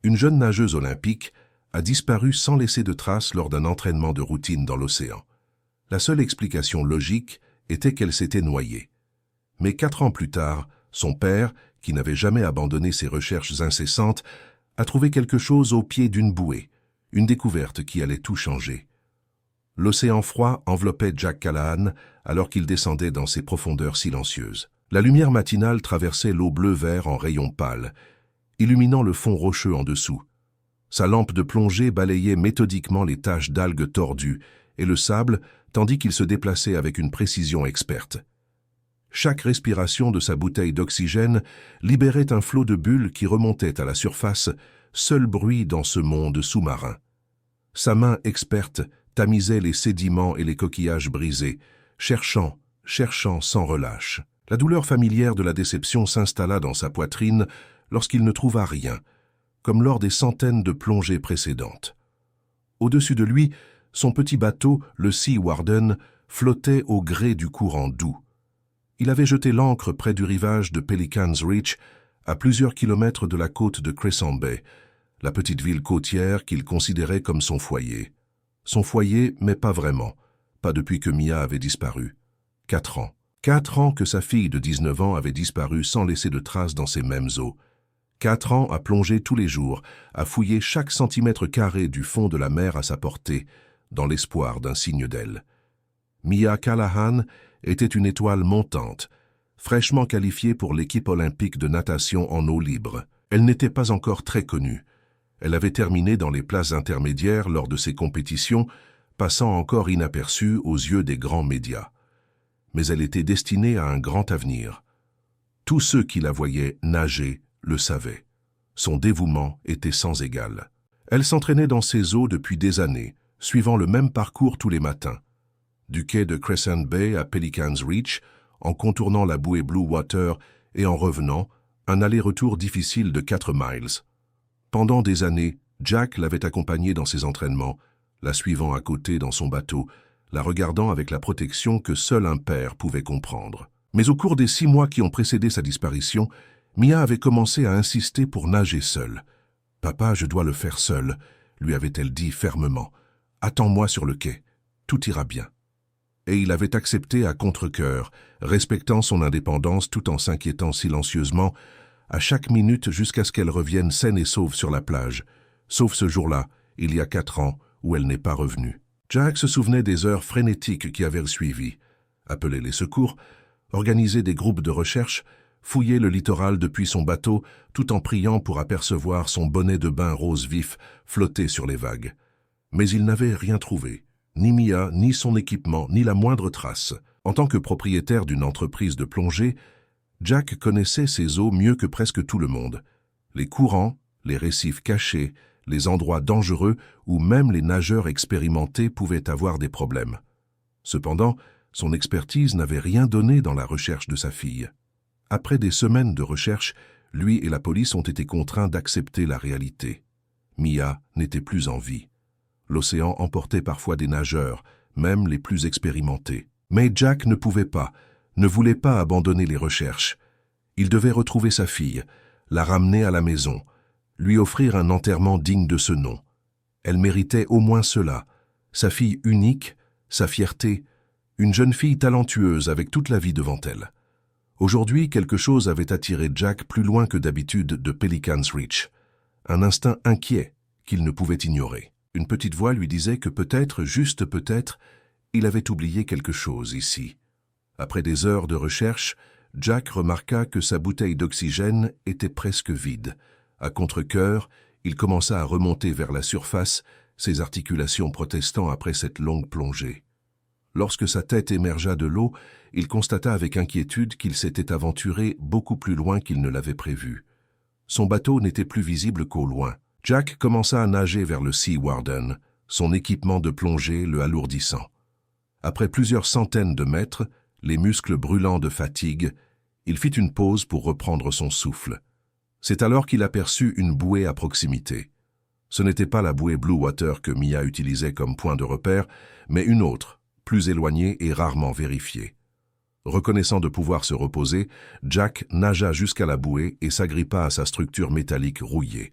Une jeune nageuse olympique a disparu sans laisser de traces lors d'un entraînement de routine dans l'océan. La seule explication logique était qu'elle s'était noyée. Mais 4 ans plus tard, son père, qui n'avait jamais abandonné ses recherches incessantes, a trouvé quelque chose au pied d'une bouée, une découverte qui allait tout changer. L'océan froid enveloppait Jack Callahan alors qu'il descendait dans ses profondeurs silencieuses. La lumière matinale traversait l'eau bleu-vert en rayons pâles, illuminant le fond rocheux en dessous. Sa lampe de plongée balayait méthodiquement les taches d'algues tordues et le sable, tandis qu'il se déplaçait avec une précision experte. Chaque respiration de sa bouteille d'oxygène libérait un flot de bulles qui remontait à la surface, seul bruit dans ce monde sous-marin. Sa main experte tamisait les sédiments et les coquillages brisés, cherchant sans relâche. La douleur familière de la déception s'installa dans sa poitrine lorsqu'il ne trouva rien, comme lors des centaines de plongées précédentes. Au-dessus de lui, son petit bateau, le Sea Warden, flottait au gré du courant doux. Il avait jeté l'ancre près du rivage de Pelican's Reach, à plusieurs kilomètres de la côte de Crescent Bay, la petite ville côtière qu'il considérait comme son foyer. Son foyer, mais pas vraiment, pas depuis que Mia avait disparu. 4 ans. 4 ans que sa fille de 19 ans avait disparu sans laisser de traces dans ces mêmes eaux. 4 ans à plonger tous les jours, à fouiller chaque centimètre carré du fond de la mer à sa portée, dans l'espoir d'un signe d'elle. Mia Callahan était une étoile montante, fraîchement qualifiée pour l'équipe olympique de natation en eau libre. Elle n'était pas encore très connue. Elle avait terminé dans les places intermédiaires lors de ses compétitions, passant encore inaperçue aux yeux des grands médias. Mais elle était destinée à un grand avenir. Tous ceux qui la voyaient nager le savaient. Son dévouement était sans égal. Elle s'entraînait dans ces eaux depuis des années, suivant le même parcours tous les matins. Du quai de Crescent Bay à Pelican's Reach, en contournant la bouée Blue Water et en revenant, un aller-retour difficile de 4 miles. Pendant des années, Jack l'avait accompagnée dans ses entraînements, la suivant à côté dans son bateau, la regardant avec la protection que seul un père pouvait comprendre. Mais au cours des 6 mois qui ont précédé sa disparition, Mia avait commencé à insister pour nager seule. « Papa, je dois le faire seule », lui avait-elle dit fermement. « Attends-moi sur le quai, tout ira bien. » Et il avait accepté à contre-cœur, respectant son indépendance tout en s'inquiétant silencieusement, à chaque minute jusqu'à ce qu'elle revienne saine et sauve sur la plage, sauf ce jour-là, il y a 4 ans, où elle n'est pas revenue. Jack se souvenait des heures frénétiques qui avaient suivi. Appeler les secours, organiser des groupes de recherche, fouiller le littoral depuis son bateau, tout en priant pour apercevoir son bonnet de bain rose vif flotter sur les vagues. Mais il n'avait rien trouvé. Ni Mia, ni son équipement, ni la moindre trace. En tant que propriétaire d'une entreprise de plongée, Jack connaissait ces eaux mieux que presque tout le monde. Les courants, les récifs cachés, les endroits dangereux où même les nageurs expérimentés pouvaient avoir des problèmes. Cependant, son expertise n'avait rien donné dans la recherche de sa fille. Après des semaines de recherche, lui et la police ont été contraints d'accepter la réalité. Mia n'était plus en vie. L'océan emportait parfois des nageurs, même les plus expérimentés. Mais Jack ne pouvait pas, ne voulait pas abandonner les recherches. Il devait retrouver sa fille, la ramener à la maison, lui offrir un enterrement digne de ce nom. Elle méritait au moins cela, sa fille unique, sa fierté, une jeune fille talentueuse avec toute la vie devant elle. Aujourd'hui, quelque chose avait attiré Jack plus loin que d'habitude de Pelican's Reach, un instinct inquiet qu'il ne pouvait ignorer. Une petite voix lui disait que peut-être, juste peut-être, il avait oublié quelque chose ici. Après des heures de recherche, Jack remarqua que sa bouteille d'oxygène était presque vide. À contre-cœur, il commença à remonter vers la surface, ses articulations protestant après cette longue plongée. Lorsque sa tête émergea de l'eau, il constata avec inquiétude qu'il s'était aventuré beaucoup plus loin qu'il ne l'avait prévu. Son bateau n'était plus visible qu'au loin. Jack commença à nager vers le Sea Warden, son équipement de plongée le alourdissant. Après plusieurs centaines de mètres, les muscles brûlants de fatigue, il fit une pause pour reprendre son souffle. C'est alors qu'il aperçut une bouée à proximité. Ce n'était pas la bouée Blue Water que Mia utilisait comme point de repère, mais une autre, plus éloignée et rarement vérifiée. Reconnaissant de pouvoir se reposer, Jack nagea jusqu'à la bouée et s'agrippa à sa structure métallique rouillée.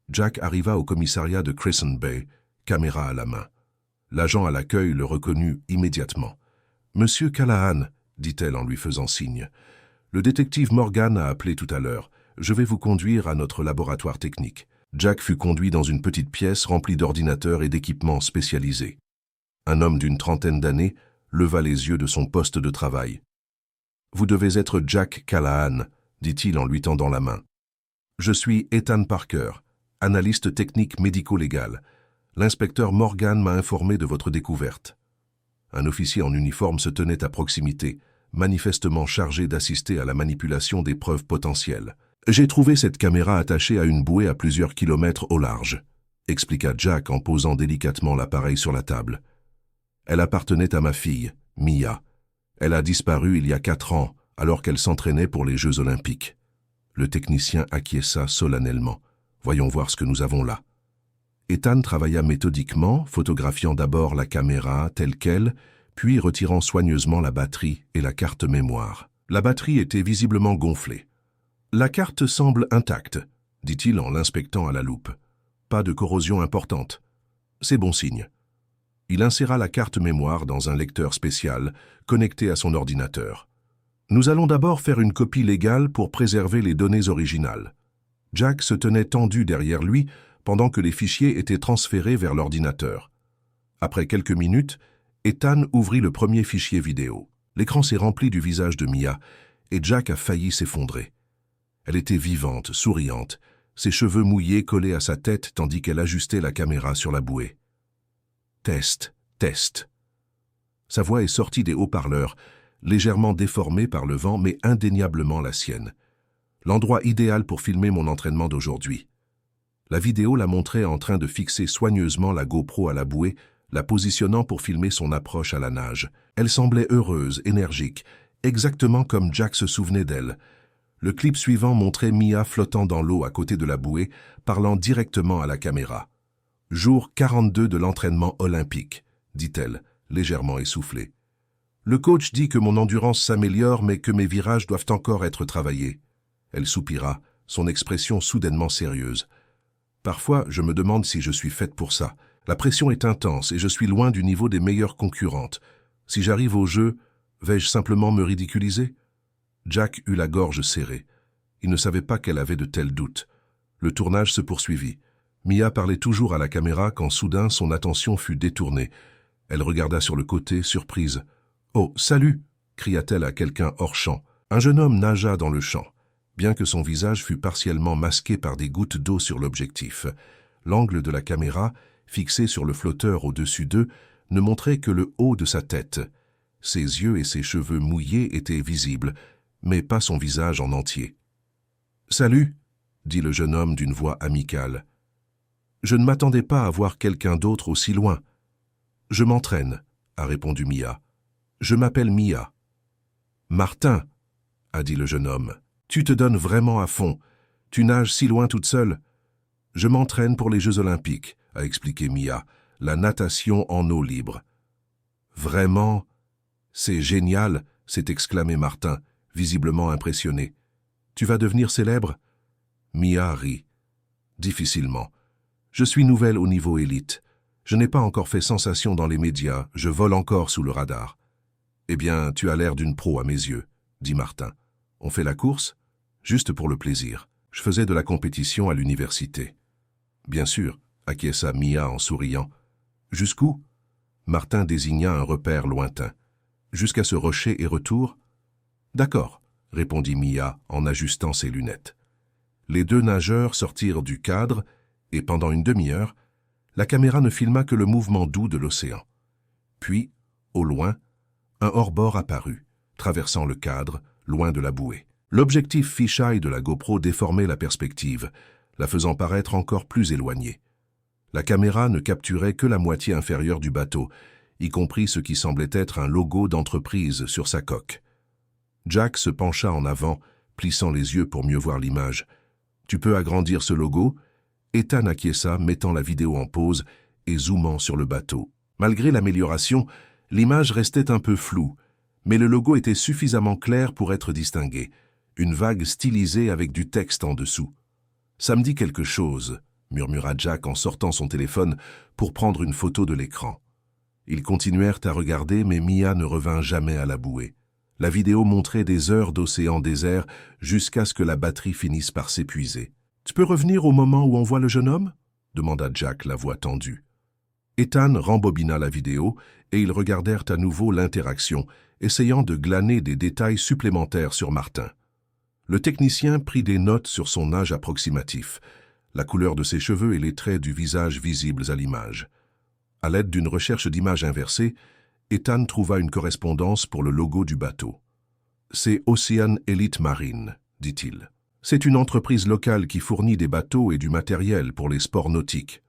Jack arriva au commissariat de Crescent Bay, caméra à la main. L'agent à l'accueil le reconnut immédiatement. « Monsieur Callahan », dit-elle en lui faisant signe. « Le détective Morgan a appelé tout à l'heure. Je vais vous conduire à notre laboratoire technique. » Jack fut conduit dans une petite pièce remplie d'ordinateurs et d'équipements spécialisés. Un homme d'une trentaine d'années leva les yeux de son poste de travail. « Vous devez être Jack Callahan », dit-il en lui tendant la main. « Je suis Ethan Parker, analyste technique médico-légal. L'inspecteur Morgan m'a informé de votre découverte. » Un officier en uniforme se tenait à proximité, manifestement chargé d'assister à la manipulation des preuves potentielles. « J'ai trouvé cette caméra attachée à une bouée à plusieurs kilomètres au large, » expliqua Jack en posant délicatement l'appareil sur la table. « Elle appartenait à ma fille, Mia. Elle a disparu il y a 4 ans, alors qu'elle s'entraînait pour les Jeux Olympiques. » Le technicien acquiesça solennellement. « Voyons voir ce que nous avons là. » Ethan travailla méthodiquement, photographiant d'abord la caméra telle qu'elle, puis retirant soigneusement la batterie et la carte mémoire. La batterie était visiblement gonflée. « La carte semble intacte, » dit-il en l'inspectant à la loupe. « Pas de corrosion importante. C'est bon signe. » Il inséra la carte mémoire dans un lecteur spécial, connecté à son ordinateur. « Nous allons d'abord faire une copie légale pour préserver les données originales. » Jack se tenait tendu derrière lui pendant que les fichiers étaient transférés vers l'ordinateur. Après quelques minutes, Ethan ouvrit le premier fichier vidéo. L'écran s'est rempli du visage de Mia, et Jack a failli s'effondrer. Elle était vivante, souriante, ses cheveux mouillés collés à sa tête tandis qu'elle ajustait la caméra sur la bouée. « Test, test. » Sa voix est sortie des haut-parleurs, légèrement déformée par le vent, mais indéniablement la sienne. L'endroit idéal pour filmer mon entraînement d'aujourd'hui. La vidéo la montrait en train de fixer soigneusement la GoPro à la bouée, la positionnant pour filmer son approche à la nage. Elle semblait heureuse, énergique, exactement comme Jack se souvenait d'elle. Le clip suivant montrait Mia flottant dans l'eau à côté de la bouée, parlant directement à la caméra. « Jour 42 de l'entraînement olympique », dit-elle, légèrement essoufflée. « Le coach dit que mon endurance s'améliore mais que mes virages doivent encore être travaillés. » Elle soupira, son expression soudainement sérieuse. « Parfois, je me demande si je suis faite pour ça. La pression est intense et je suis loin du niveau des meilleures concurrentes. Si j'arrive au jeu, vais-je simplement me ridiculiser ?» Jack eut la gorge serrée. Il ne savait pas qu'elle avait de tels doutes. Le tournage se poursuivit. Mia parlait toujours à la caméra quand soudain son attention fut détournée. Elle regarda sur le côté, surprise. « Oh, salut !» cria-t-elle à quelqu'un hors champ. Un jeune homme nagea dans le champ. Bien que son visage fût partiellement masqué par des gouttes d'eau sur l'objectif, l'angle de la caméra, fixé sur le flotteur au-dessus d'eux, ne montrait que le haut de sa tête. Ses yeux et ses cheveux mouillés étaient visibles, mais pas son visage en entier. « Salut !» dit le jeune homme d'une voix amicale. « Je ne m'attendais pas à voir quelqu'un d'autre aussi loin. »« Je m'entraîne, » a répondu Mia. « Je m'appelle Mia. »« Martin, » a dit le jeune homme. « Tu te donnes vraiment à fond. Tu nages si loin toute seule. »« Je m'entraîne pour les Jeux Olympiques, » a expliqué Mia, « la natation en eau libre. »« Vraiment ? C'est génial !» s'est exclamé Martin, visiblement impressionné. « Tu vas devenir célèbre ?» Mia rit. « Difficilement. Je suis nouvelle au niveau élite. Je n'ai pas encore fait sensation dans les médias, je vole encore sous le radar. »« Eh bien, tu as l'air d'une pro à mes yeux, » dit Martin. « On fait la course ? Juste pour le plaisir. Je faisais de la compétition à l'université. »« Bien sûr, » acquiesça Mia en souriant. « Jusqu'où » Martin désigna un repère lointain. « Jusqu'à ce rocher et retour ?»« D'accord, » répondit Mia en ajustant ses lunettes. Les deux nageurs sortirent du cadre et pendant une demi-heure, la caméra ne filma que le mouvement doux de l'océan. Puis, au loin, un hors-bord apparut, traversant le cadre, loin de la bouée. L'objectif fisheye de la GoPro déformait la perspective, la faisant paraître encore plus éloignée. La caméra ne capturait que la moitié inférieure du bateau, y compris ce qui semblait être un logo d'entreprise sur sa coque. Jack se pencha en avant, plissant les yeux pour mieux voir l'image. « Tu peux agrandir ce logo ?» Ethan acquiesça, mettant la vidéo en pause et zoomant sur le bateau. Malgré l'amélioration, l'image restait un peu floue, mais le logo était suffisamment clair pour être distingué. Une vague stylisée avec du texte en dessous. « Ça me dit quelque chose, » murmura Jack en sortant son téléphone pour prendre une photo de l'écran. Ils continuèrent à regarder, mais Mia ne revint jamais à la bouée. La vidéo montrait des heures d'océan désert jusqu'à ce que la batterie finisse par s'épuiser. « Tu peux revenir au moment où on voit le jeune homme ?» demanda Jack, la voix tendue. Ethan rembobina la vidéo et ils regardèrent à nouveau l'interaction, essayant de glaner des détails supplémentaires sur Martin. Le technicien prit des notes sur son âge approximatif, la couleur de ses cheveux et les traits du visage visibles à l'image. À l'aide d'une recherche d'images inversée, Ethan trouva une correspondance pour le logo du bateau. « C'est Ocean Elite Marine », dit-il. « C'est une entreprise locale qui fournit des bateaux et du matériel pour les sports nautiques. »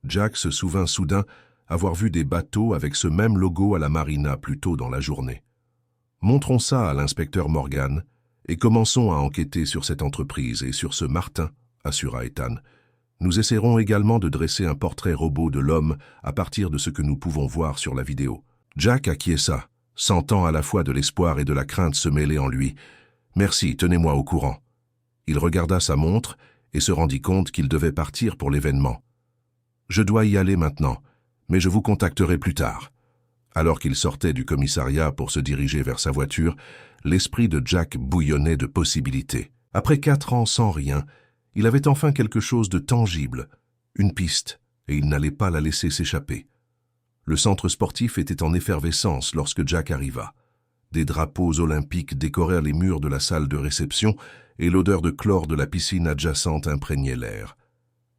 Jack se souvint soudain avoir vu des bateaux avec ce même logo à la marina plus tôt dans la journée. « Montrons ça à l'inspecteur Morgan et commençons à enquêter sur cette entreprise et sur ce Martin, » assura Ethan. « Nous essaierons également de dresser un portrait robot de l'homme à partir de ce que nous pouvons voir sur la vidéo. » Jack acquiesça, sentant à la fois de l'espoir et de la crainte se mêler en lui. « Merci, tenez-moi au courant. » Il regarda sa montre et se rendit compte qu'il devait partir pour l'événement. « Je dois y aller maintenant, mais je vous contacterai plus tard. » Alors qu'il sortait du commissariat pour se diriger vers sa voiture, l'esprit de Jack bouillonnait de possibilités. Après 4 ans sans rien, il avait enfin quelque chose de tangible, une piste, et il n'allait pas la laisser s'échapper. Le centre sportif était en effervescence lorsque Jack arriva. Des drapeaux olympiques décorèrent les murs de la salle de réception et l'odeur de chlore de la piscine adjacente imprégnait l'air.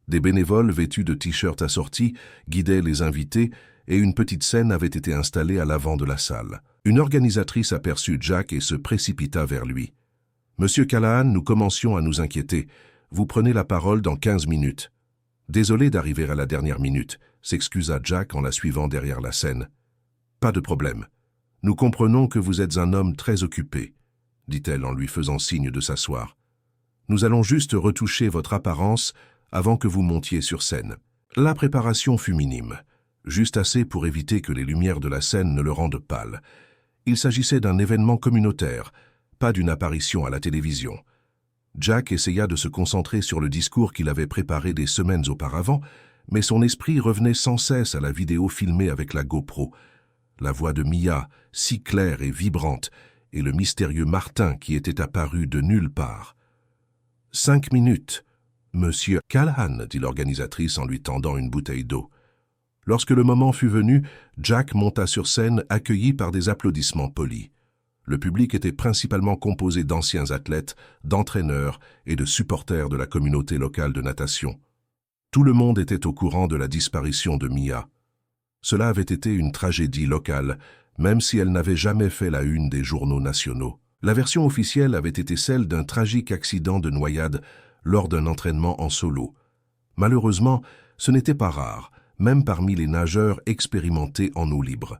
Des bénévoles vêtus de t-shirts assortis guidaient les invités et une petite scène avait été installée à l'avant de la salle. Une organisatrice aperçut Jack et se précipita vers lui. « Monsieur Callahan, nous commencions à nous inquiéter. Vous prenez la parole dans 15 minutes. » « Désolé d'arriver à la dernière minute, » s'excusa Jack en la suivant derrière la scène. « Pas de problème. Nous comprenons que vous êtes un homme très occupé, » dit-elle en lui faisant signe de s'asseoir. « Nous allons juste retoucher votre apparence avant que vous montiez sur scène. » La préparation fut minime, juste assez pour éviter que les lumières de la scène ne le rendent pâle. Il s'agissait d'un événement communautaire, pas d'une apparition à la télévision. Jack essaya de se concentrer sur le discours qu'il avait préparé des semaines auparavant, mais son esprit revenait sans cesse à la vidéo filmée avec la GoPro. La voix de Mia, si claire et vibrante, et le mystérieux Martin qui était apparu de nulle part. « 5 minutes, Monsieur Callahan, » dit l'organisatrice en lui tendant une bouteille d'eau. Lorsque le moment fut venu, Jack monta sur scène accueilli par des applaudissements polis. Le public était principalement composé d'anciens athlètes, d'entraîneurs et de supporters de la communauté locale de natation. Tout le monde était au courant de la disparition de Mia. Cela avait été une tragédie locale, même si elle n'avait jamais fait la une des journaux nationaux. La version officielle avait été celle d'un tragique accident de noyade lors d'un entraînement en solo. Malheureusement, ce n'était pas rare, même parmi les nageurs expérimentés en eau libre.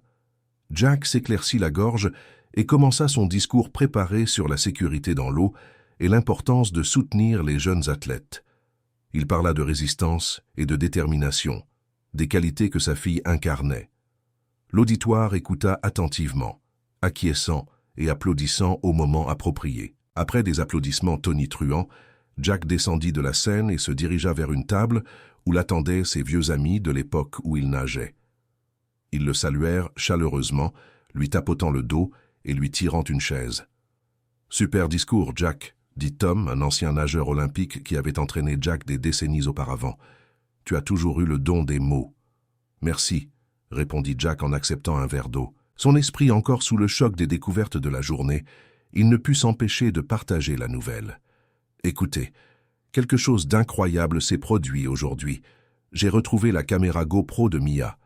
Jack s'éclaircit la gorge et commença son discours préparé sur la sécurité dans l'eau et l'importance de soutenir les jeunes athlètes. Il parla de résistance et de détermination, des qualités que sa fille incarnait. L'auditoire écouta attentivement, acquiesçant et applaudissant au moment approprié. Après des applaudissements tonitruants, Jack descendit de la scène et se dirigea vers une table où l'attendaient ses vieux amis de l'époque où il nageait. Ils le saluèrent chaleureusement, lui tapotant le dos et lui tirant une chaise. « Super discours, Jack », dit Tom, un ancien nageur olympique qui avait entraîné Jack des décennies auparavant. « Tu as toujours eu le don des mots. »« Merci », répondit Jack en acceptant un verre d'eau. Son esprit encore sous le choc des découvertes de la journée, il ne put s'empêcher de partager la nouvelle. « Écoutez, quelque chose d'incroyable s'est produit aujourd'hui. J'ai retrouvé la caméra GoPro de Mia. »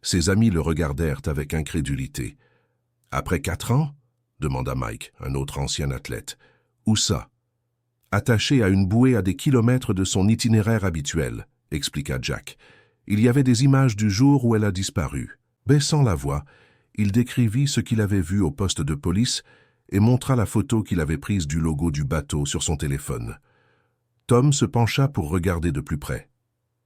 Ses amis le regardèrent avec incrédulité. « Après 4 ans ?» demanda Mike, un autre ancien athlète. « Où ça ?»« Attaché à une bouée à des kilomètres de son itinéraire habituel, » expliqua Jack. « Il y avait des images du jour où elle a disparu. » Baissant la voix, il décrivit ce qu'il avait vu au poste de police et montra la photo qu'il avait prise du logo du bateau sur son téléphone. Tom se pencha pour regarder de plus près.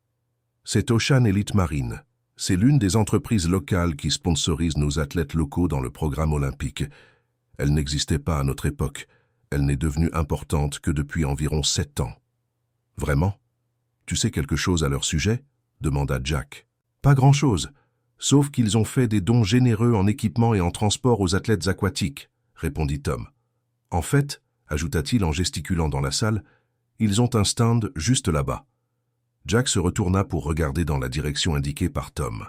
« C'est Ocean Elite Marine. C'est l'une des entreprises locales qui sponsorisent nos athlètes locaux dans le programme olympique. Elle n'existait pas à notre époque. Elle n'est devenue importante que depuis environ 7 ans. » « Vraiment ?» Tu sais quelque chose à leur sujet? Demanda Jack. Pas grand-chose, sauf qu'ils ont fait des dons généreux en équipement et en transport aux athlètes aquatiques, répondit Tom. En fait, ajouta-t-il en gesticulant dans la salle, ils ont un stand juste là-bas. Jack se retourna pour regarder dans la direction indiquée par Tom.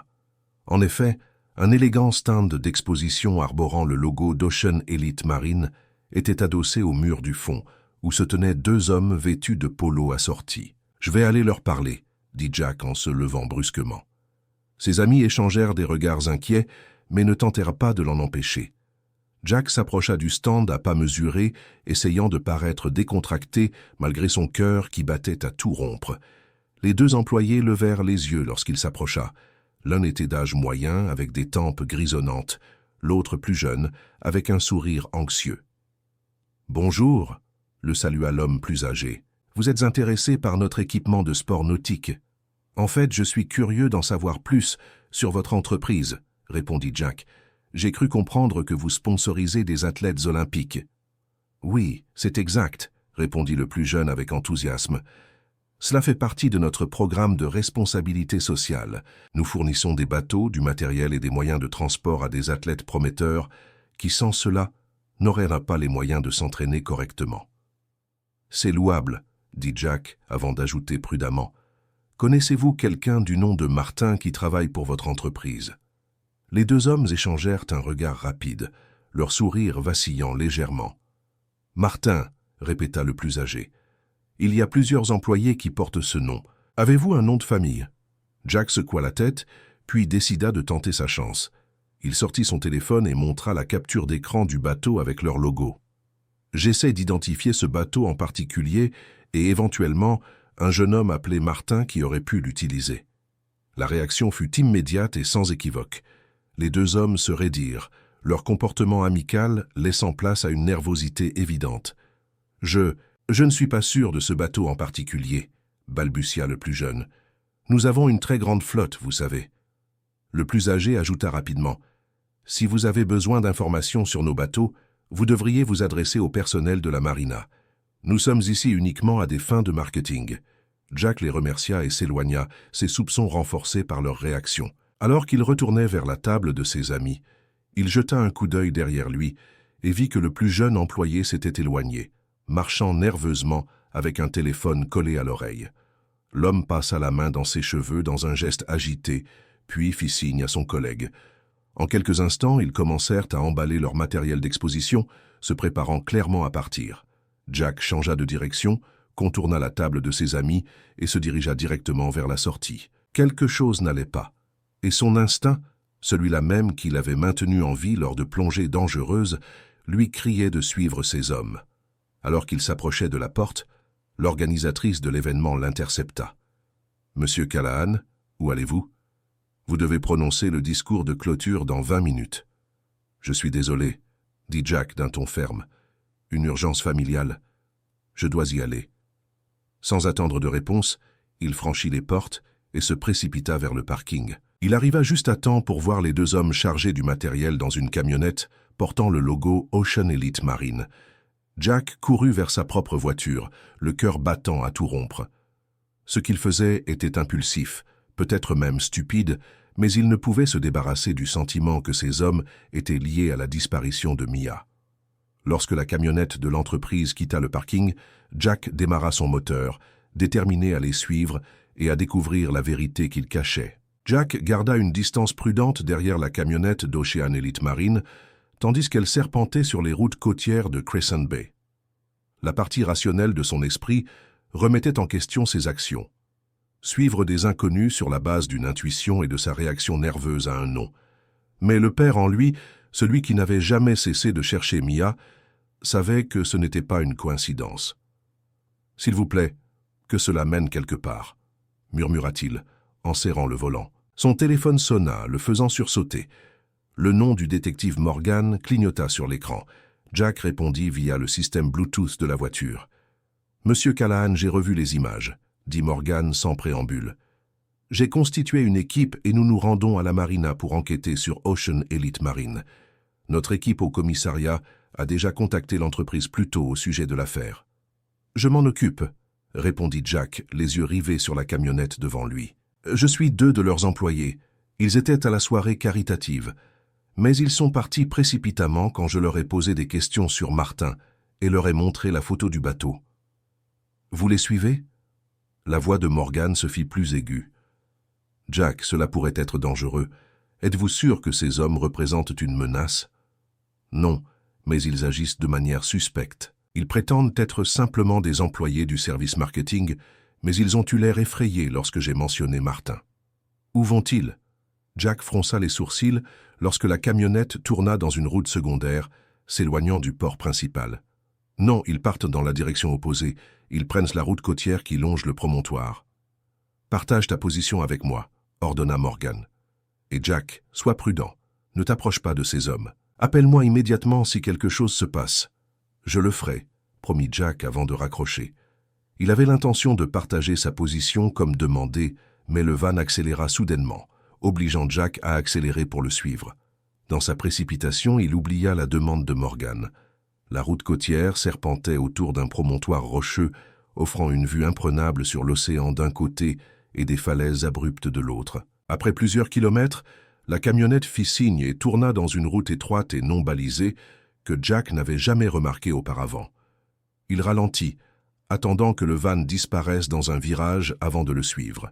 En effet, un élégant stand d'exposition arborant le logo d'Ocean Elite Marine était adossé au mur du fond, où se tenaient deux hommes vêtus de polo assortis. « Je vais aller leur parler », dit Jack en se levant brusquement. Ses amis échangèrent des regards inquiets, mais ne tentèrent pas de l'en empêcher. Jack s'approcha du stand à pas mesurés, essayant de paraître décontracté malgré son cœur qui battait à tout rompre. Les deux employés levèrent les yeux lorsqu'il s'approcha. L'un était d'âge moyen, avec des tempes grisonnantes, l'autre plus jeune, avec un sourire anxieux. « Bonjour », le salua l'homme plus âgé. « Vous êtes intéressé par notre équipement de sport nautique. En fait, je suis curieux d'en savoir plus sur votre entreprise, » répondit Jack. « J'ai cru comprendre que vous sponsorisez des athlètes olympiques. »« Oui, c'est exact, » répondit le plus jeune avec enthousiasme. « Cela fait partie de notre programme de responsabilité sociale. Nous fournissons des bateaux, du matériel et des moyens de transport à des athlètes prometteurs qui, sans cela, n'auraient pas les moyens de s'entraîner correctement. »« C'est louable, » dit Jack avant d'ajouter prudemment. « Connaissez-vous quelqu'un du nom de Martin qui travaille pour votre entreprise ?» Les deux hommes échangèrent un regard rapide, leur sourire vacillant légèrement. « Martin, » répéta le plus âgé. « Il y a plusieurs employés qui portent ce nom. Avez-vous un nom de famille ?» Jack secoua la tête, puis décida de tenter sa chance. Il sortit son téléphone et montra la capture d'écran du bateau avec leur logo. « J'essaie d'identifier ce bateau en particulier et éventuellement un jeune homme appelé Martin qui aurait pu l'utiliser. » La réaction fut immédiate et sans équivoque. Les deux hommes se raidirent, leur comportement amical laissant place à une nervosité évidente. « Je ne suis pas sûr de ce bateau en particulier, » balbutia le plus jeune. « Nous avons une très grande flotte, vous savez. » Le plus âgé ajouta rapidement. « Si vous avez besoin d'informations sur nos bateaux, vous devriez vous adresser au personnel de la marina. Nous sommes ici uniquement à des fins de marketing. » Jack les remercia et s'éloigna, ses soupçons renforcés par leur réaction. Alors qu'il retournait vers la table de ses amis, il jeta un coup d'œil derrière lui et vit que le plus jeune employé s'était éloigné, marchant nerveusement avec un téléphone collé à l'oreille. L'homme passa la main dans ses cheveux dans un geste agité, puis fit signe à son collègue. En quelques instants, ils commencèrent à emballer leur matériel d'exposition, se préparant clairement à partir. Jack changea de direction, contourna la table de ses amis et se dirigea directement vers la sortie. Quelque chose n'allait pas. Et son instinct, celui-là même qui l'avait maintenu en vie lors de plongées dangereuses, lui criait de suivre ses hommes. Alors qu'il s'approchait de la porte, l'organisatrice de l'événement l'intercepta. « Monsieur Callahan, où allez-vous? Vous devez prononcer le discours de clôture dans 20 minutes. »« Je suis désolé, » dit Jack d'un ton ferme. « Une urgence familiale. Je dois y aller. » Sans attendre de réponse, il franchit les portes et se précipita vers le parking. Il arriva juste à temps pour voir les deux hommes chargés du matériel dans une camionnette portant le logo Ocean Elite Marine. Jack courut vers sa propre voiture, le cœur battant à tout rompre. Ce qu'il faisait était impulsif, peut-être même stupide, mais il ne pouvait se débarrasser du sentiment que ces hommes étaient liés à la disparition de Mia. Lorsque la camionnette de l'entreprise quitta le parking, Jack démarra son moteur, déterminé à les suivre et à découvrir la vérité qu'ils cachaient. Jack garda une distance prudente derrière la camionnette d'Ocean Elite Marine, tandis qu'elle serpentait sur les routes côtières de Crescent Bay. La partie rationnelle de son esprit remettait en question ses actions. Suivre des inconnus sur la base d'une intuition et de sa réaction nerveuse à un nom. Mais le père en lui, celui qui n'avait jamais cessé de chercher Mia, savait que ce n'était pas une coïncidence. « S'il vous plaît, que cela mène quelque part », murmura-t-il, en serrant le volant. Son téléphone sonna, le faisant sursauter. Le nom du détective Morgan clignota sur l'écran. Jack répondit via le système Bluetooth de la voiture. « Monsieur Callahan, j'ai revu les images, » dit Morgan sans préambule. « J'ai constitué une équipe et nous nous rendons à la marina pour enquêter sur Ocean Elite Marine. Notre équipe au commissariat a déjà contacté l'entreprise plus tôt au sujet de l'affaire. »« Je m'en occupe, » répondit Jack, les yeux rivés sur la camionnette devant lui. Je suis 2 de leurs employés. Ils étaient à la soirée caritative. Mais ils sont partis précipitamment quand je leur ai posé des questions sur Martin et leur ai montré la photo du bateau. Vous les suivez? La voix de Morgan se fit plus aiguë. Jack, cela pourrait être dangereux. Êtes-vous sûr que ces hommes représentent une menace? Non, mais ils agissent de manière suspecte. Ils prétendent être simplement des employés du service marketing, mais ils ont eu l'air effrayés lorsque j'ai mentionné Martin. Où vont-ils? Jack fronça les sourcils lorsque la camionnette tourna dans une route secondaire, s'éloignant du port principal. Non, ils partent dans la direction opposée. Ils prennent la route côtière qui longe le promontoire. Partage ta position avec moi, ordonna Morgan. Et Jack, sois prudent. Ne t'approche pas de ces hommes. Appelle-moi immédiatement si quelque chose se passe. Je le ferai, promit Jack avant de raccrocher. Il avait l'intention de partager sa position comme demandé, mais le van accéléra soudainement, obligeant Jack à accélérer pour le suivre. Dans sa précipitation, il oublia la demande de Morgan. La route côtière serpentait autour d'un promontoire rocheux, offrant une vue imprenable sur l'océan d'un côté et des falaises abruptes de l'autre. Après plusieurs kilomètres, la camionnette fit signe et tourna dans une route étroite et non balisée que Jack n'avait jamais remarquée auparavant. Il ralentit, attendant que le van disparaisse dans un virage avant de le suivre.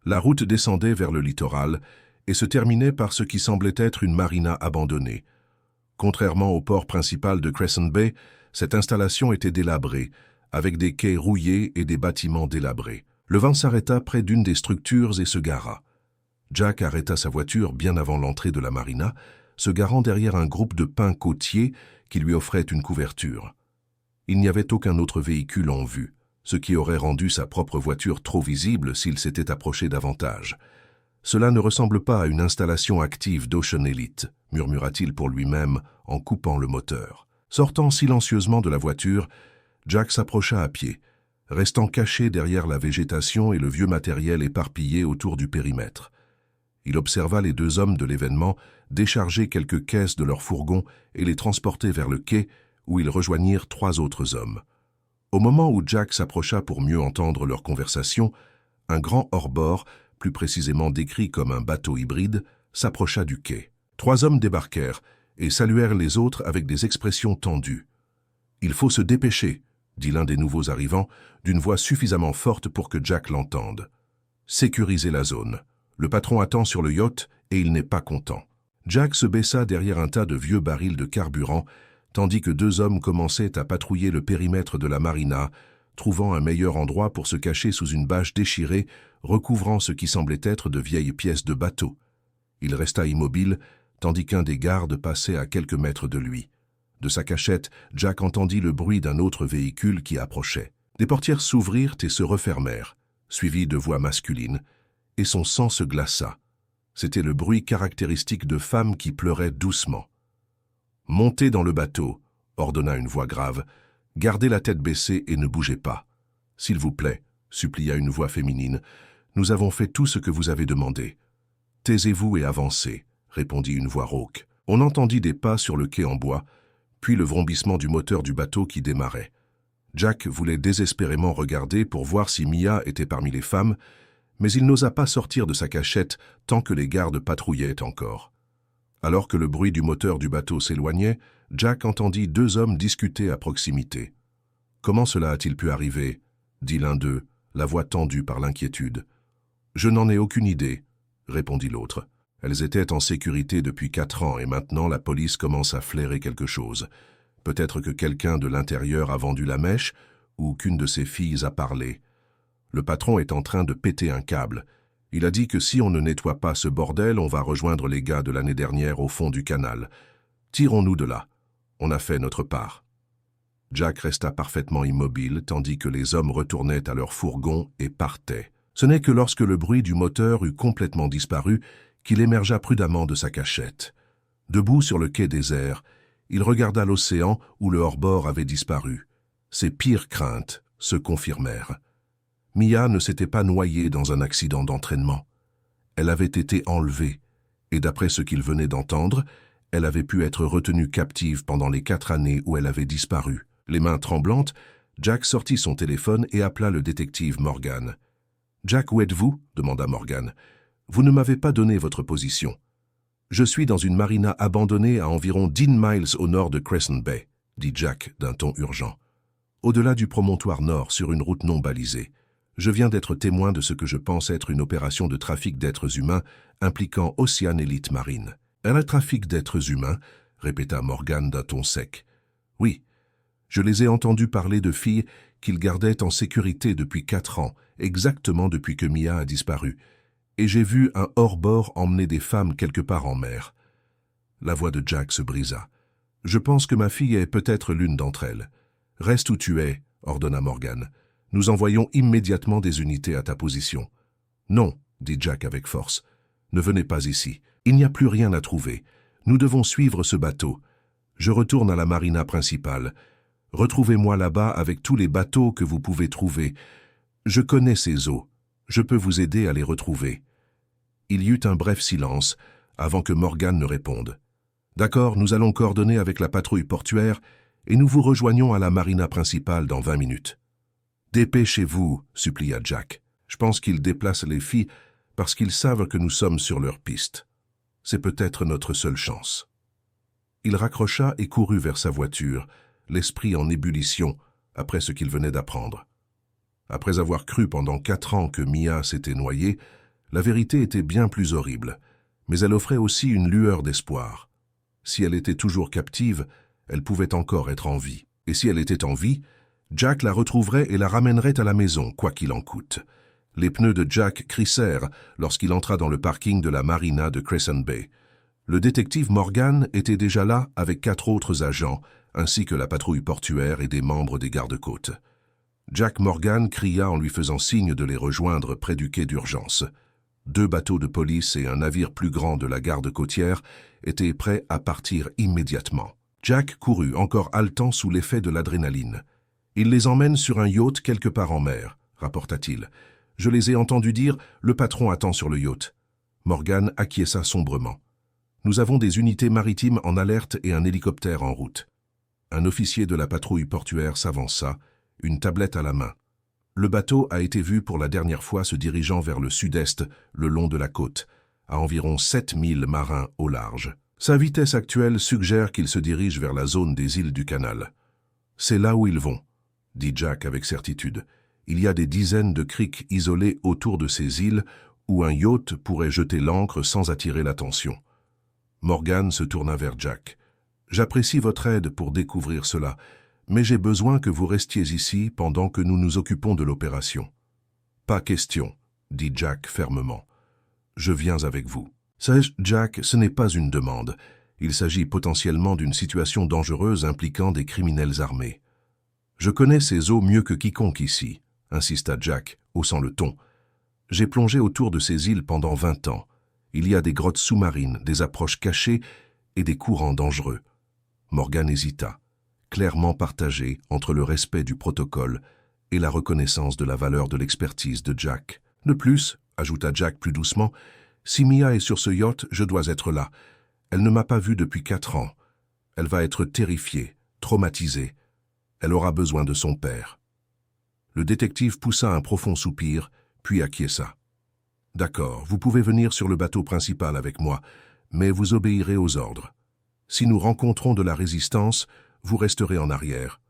La route descendait vers le littoral et se terminait par ce qui semblait être une marina abandonnée. Contrairement au port principal de Crescent Bay, cette installation était délabrée, avec des quais rouillés et des bâtiments délabrés. Le van s'arrêta près d'une des structures et se gara. Jack arrêta sa voiture bien avant l'entrée de la marina, se garant derrière un groupe de pins côtiers qui lui offrait une couverture. Il n'y avait aucun autre véhicule en vue, ce qui aurait rendu sa propre voiture trop visible s'il s'était approché davantage. Cela ne ressemble pas à une installation active d'Ocean Elite, murmura-t-il pour lui-même en coupant le moteur. Sortant silencieusement de la voiture, Jack s'approcha à pied, restant caché derrière la végétation et le vieux matériel éparpillé autour du périmètre. Il observa les 2 hommes de l'événement décharger quelques caisses de leur fourgon et les transporter vers le quai où ils rejoignirent 3 autres hommes. Au moment où Jack s'approcha pour mieux entendre leur conversation, un grand hors-bord, plus précisément décrit comme un bateau hybride, s'approcha du quai. 3 hommes débarquèrent et saluèrent les autres avec des expressions tendues. « Il faut se dépêcher », dit l'un des nouveaux arrivants, d'une voix suffisamment forte pour que Jack l'entende. « Sécurisez la zone. Le patron attend sur le yacht et il n'est pas content. » Jack se baissa derrière un tas de vieux barils de carburant, tandis que 2 hommes commençaient à patrouiller le périmètre de la marina, trouvant un meilleur endroit pour se cacher sous une bâche déchirée, recouvrant ce qui semblait être de vieilles pièces de bateau. Il resta immobile, tandis qu'un des gardes passait à quelques mètres de lui. De sa cachette, Jack entendit le bruit d'un autre véhicule qui approchait. Des portières s'ouvrirent et se refermèrent, suivies de voix masculines, et son sang se glaça. C'était le bruit caractéristique de femmes qui pleuraient doucement. « Montez dans le bateau », ordonna une voix grave. « Gardez la tête baissée et ne bougez pas. »« S'il vous plaît », supplia une voix féminine, « nous avons fait tout ce que vous avez demandé. »« Taisez-vous et avancez », répondit une voix rauque. On entendit des pas sur le quai en bois, puis le vrombissement du moteur du bateau qui démarrait. Jack voulait désespérément regarder pour voir si Mia était parmi les femmes, mais il n'osa pas sortir de sa cachette tant que les gardes patrouillaient encore. Alors que le bruit du moteur du bateau s'éloignait, Jack entendit 2 hommes discuter à proximité. « Comment cela a-t-il pu arriver ?» dit l'un d'eux, la voix tendue par l'inquiétude. « Je n'en ai aucune idée », répondit l'autre. Elles étaient en sécurité depuis 4 ans et maintenant la police commence à flairer quelque chose. Peut-être que quelqu'un de l'intérieur a vendu la mèche ou qu'une de ses filles a parlé. Le patron est en train de péter un câble. Il a dit que si on ne nettoie pas ce bordel, on va rejoindre les gars de l'année dernière au fond du canal. Tirons-nous de là. On a fait notre part. Jack resta parfaitement immobile tandis que les hommes retournaient à leur fourgon et partaient. Ce n'est que lorsque le bruit du moteur eut complètement disparu qu'il émergea prudemment de sa cachette. Debout sur le quai désert, il regarda l'océan où le hors-bord avait disparu. Ses pires craintes se confirmèrent. Mia ne s'était pas noyée dans un accident d'entraînement. Elle avait été enlevée, et d'après ce qu'il venait d'entendre, elle avait pu être retenue captive pendant les 4 années où elle avait disparu. Les mains tremblantes, Jack sortit son téléphone et appela le détective Morgan. « Jack, où êtes-vous » demanda Morgan. « Vous ne m'avez pas donné votre position. »« Je suis dans une marina abandonnée à environ 10 miles au nord de Crescent Bay, » dit Jack d'un ton urgent. « Au-delà du promontoire nord, sur une route non balisée. Je viens d'être témoin de ce que je pense être une opération de trafic d'êtres humains impliquant Ocean Elite Marine. »« Un trafic d'êtres humains » répéta Morgan d'un ton sec. « Oui. Je les ai entendus parler de filles qu'ils gardaient en sécurité depuis 4 ans, exactement depuis que Mia a disparu, et j'ai vu un hors-bord emmener des femmes quelque part en mer. » La voix de Jack se brisa. « Je pense que ma fille est peut-être l'une d'entre elles. Reste où tu es, » ordonna Morgan. « Nous envoyons immédiatement des unités à ta position. »« Non, » dit Jack avec force. « Ne venez pas ici. Il n'y a plus rien à trouver. Nous devons suivre ce bateau. Je retourne à la marina principale. Retrouvez-moi là-bas avec tous les bateaux que vous pouvez trouver. Je connais ces eaux. Je peux vous aider à les retrouver. » Il y eut un bref silence avant que Morgan ne réponde. « D'accord, nous allons coordonner avec la patrouille portuaire et nous vous rejoignons à la marina principale dans 20 minutes. »« Dépêchez-vous, » supplia Jack. « Je pense qu'ils déplacent les filles parce qu'ils savent que nous sommes sur leur piste. C'est peut-être notre seule chance. » Il raccrocha et courut vers sa voiture, l'esprit en ébullition après ce qu'il venait d'apprendre. Après avoir cru pendant 4 ans que Mia s'était noyée, la vérité était bien plus horrible, mais elle offrait aussi une lueur d'espoir. Si elle était toujours captive, elle pouvait encore être en vie. Et si elle était en vie, Jack la retrouverait et la ramènerait à la maison, quoi qu'il en coûte. Les pneus de Jack crissèrent lorsqu'il entra dans le parking de la marina de Crescent Bay. Le détective Morgan était déjà là avec 4 autres agents, ainsi que la patrouille portuaire et des membres des gardes-côtes. Jack Morgan cria en lui faisant signe de les rejoindre près du quai d'urgence. 2 bateaux de police et un navire plus grand de la garde côtière étaient prêts à partir immédiatement. Jack courut, encore haletant sous l'effet de l'adrénaline. « Il les emmène sur un yacht quelque part en mer », rapporta-t-il. « Je les ai entendus dire « Le patron attend sur le yacht ». Morgan acquiesça sombrement. « Nous avons des unités maritimes en alerte et un hélicoptère en route. » Un officier de la patrouille portuaire s'avança, une tablette à la main. Le bateau a été vu pour la dernière fois se dirigeant vers le sud-est, le long de la côte, à environ 7000 marins au large. Sa vitesse actuelle suggère qu'il se dirige vers la zone des îles du Canal. « C'est là où ils vont », dit Jack avec certitude. « Il y a des dizaines de criques isolées autour de ces îles où un yacht pourrait jeter l'ancre sans attirer l'attention. » Morgan se tourna vers Jack. « J'apprécie votre aide pour découvrir cela, mais j'ai besoin que vous restiez ici pendant que nous nous occupons de l'opération. »« Pas question, » dit Jack fermement. « Je viens avec vous. » « Sais-je, Jack, ce n'est pas une demande. Il s'agit potentiellement d'une situation dangereuse impliquant des criminels armés. »« Je connais ces eaux mieux que quiconque ici, » insista Jack, haussant le ton. « J'ai plongé autour de ces îles pendant 20 ans. Il y a des grottes sous-marines, des approches cachées et des courants dangereux. » Morgan hésita, clairement partagé entre le respect du protocole et la reconnaissance de la valeur de l'expertise de Jack. « De plus, » ajouta Jack plus doucement, « si Mia est sur ce yacht, je dois être là. Elle ne m'a pas vu depuis 4 ans. Elle va être terrifiée, traumatisée. Elle aura besoin de son père. » Le détective poussa un profond soupir, puis acquiesça. « D'accord, vous pouvez venir sur le bateau principal avec moi, mais vous obéirez aux ordres. Si nous rencontrons de la résistance, vous resterez en arrière. »«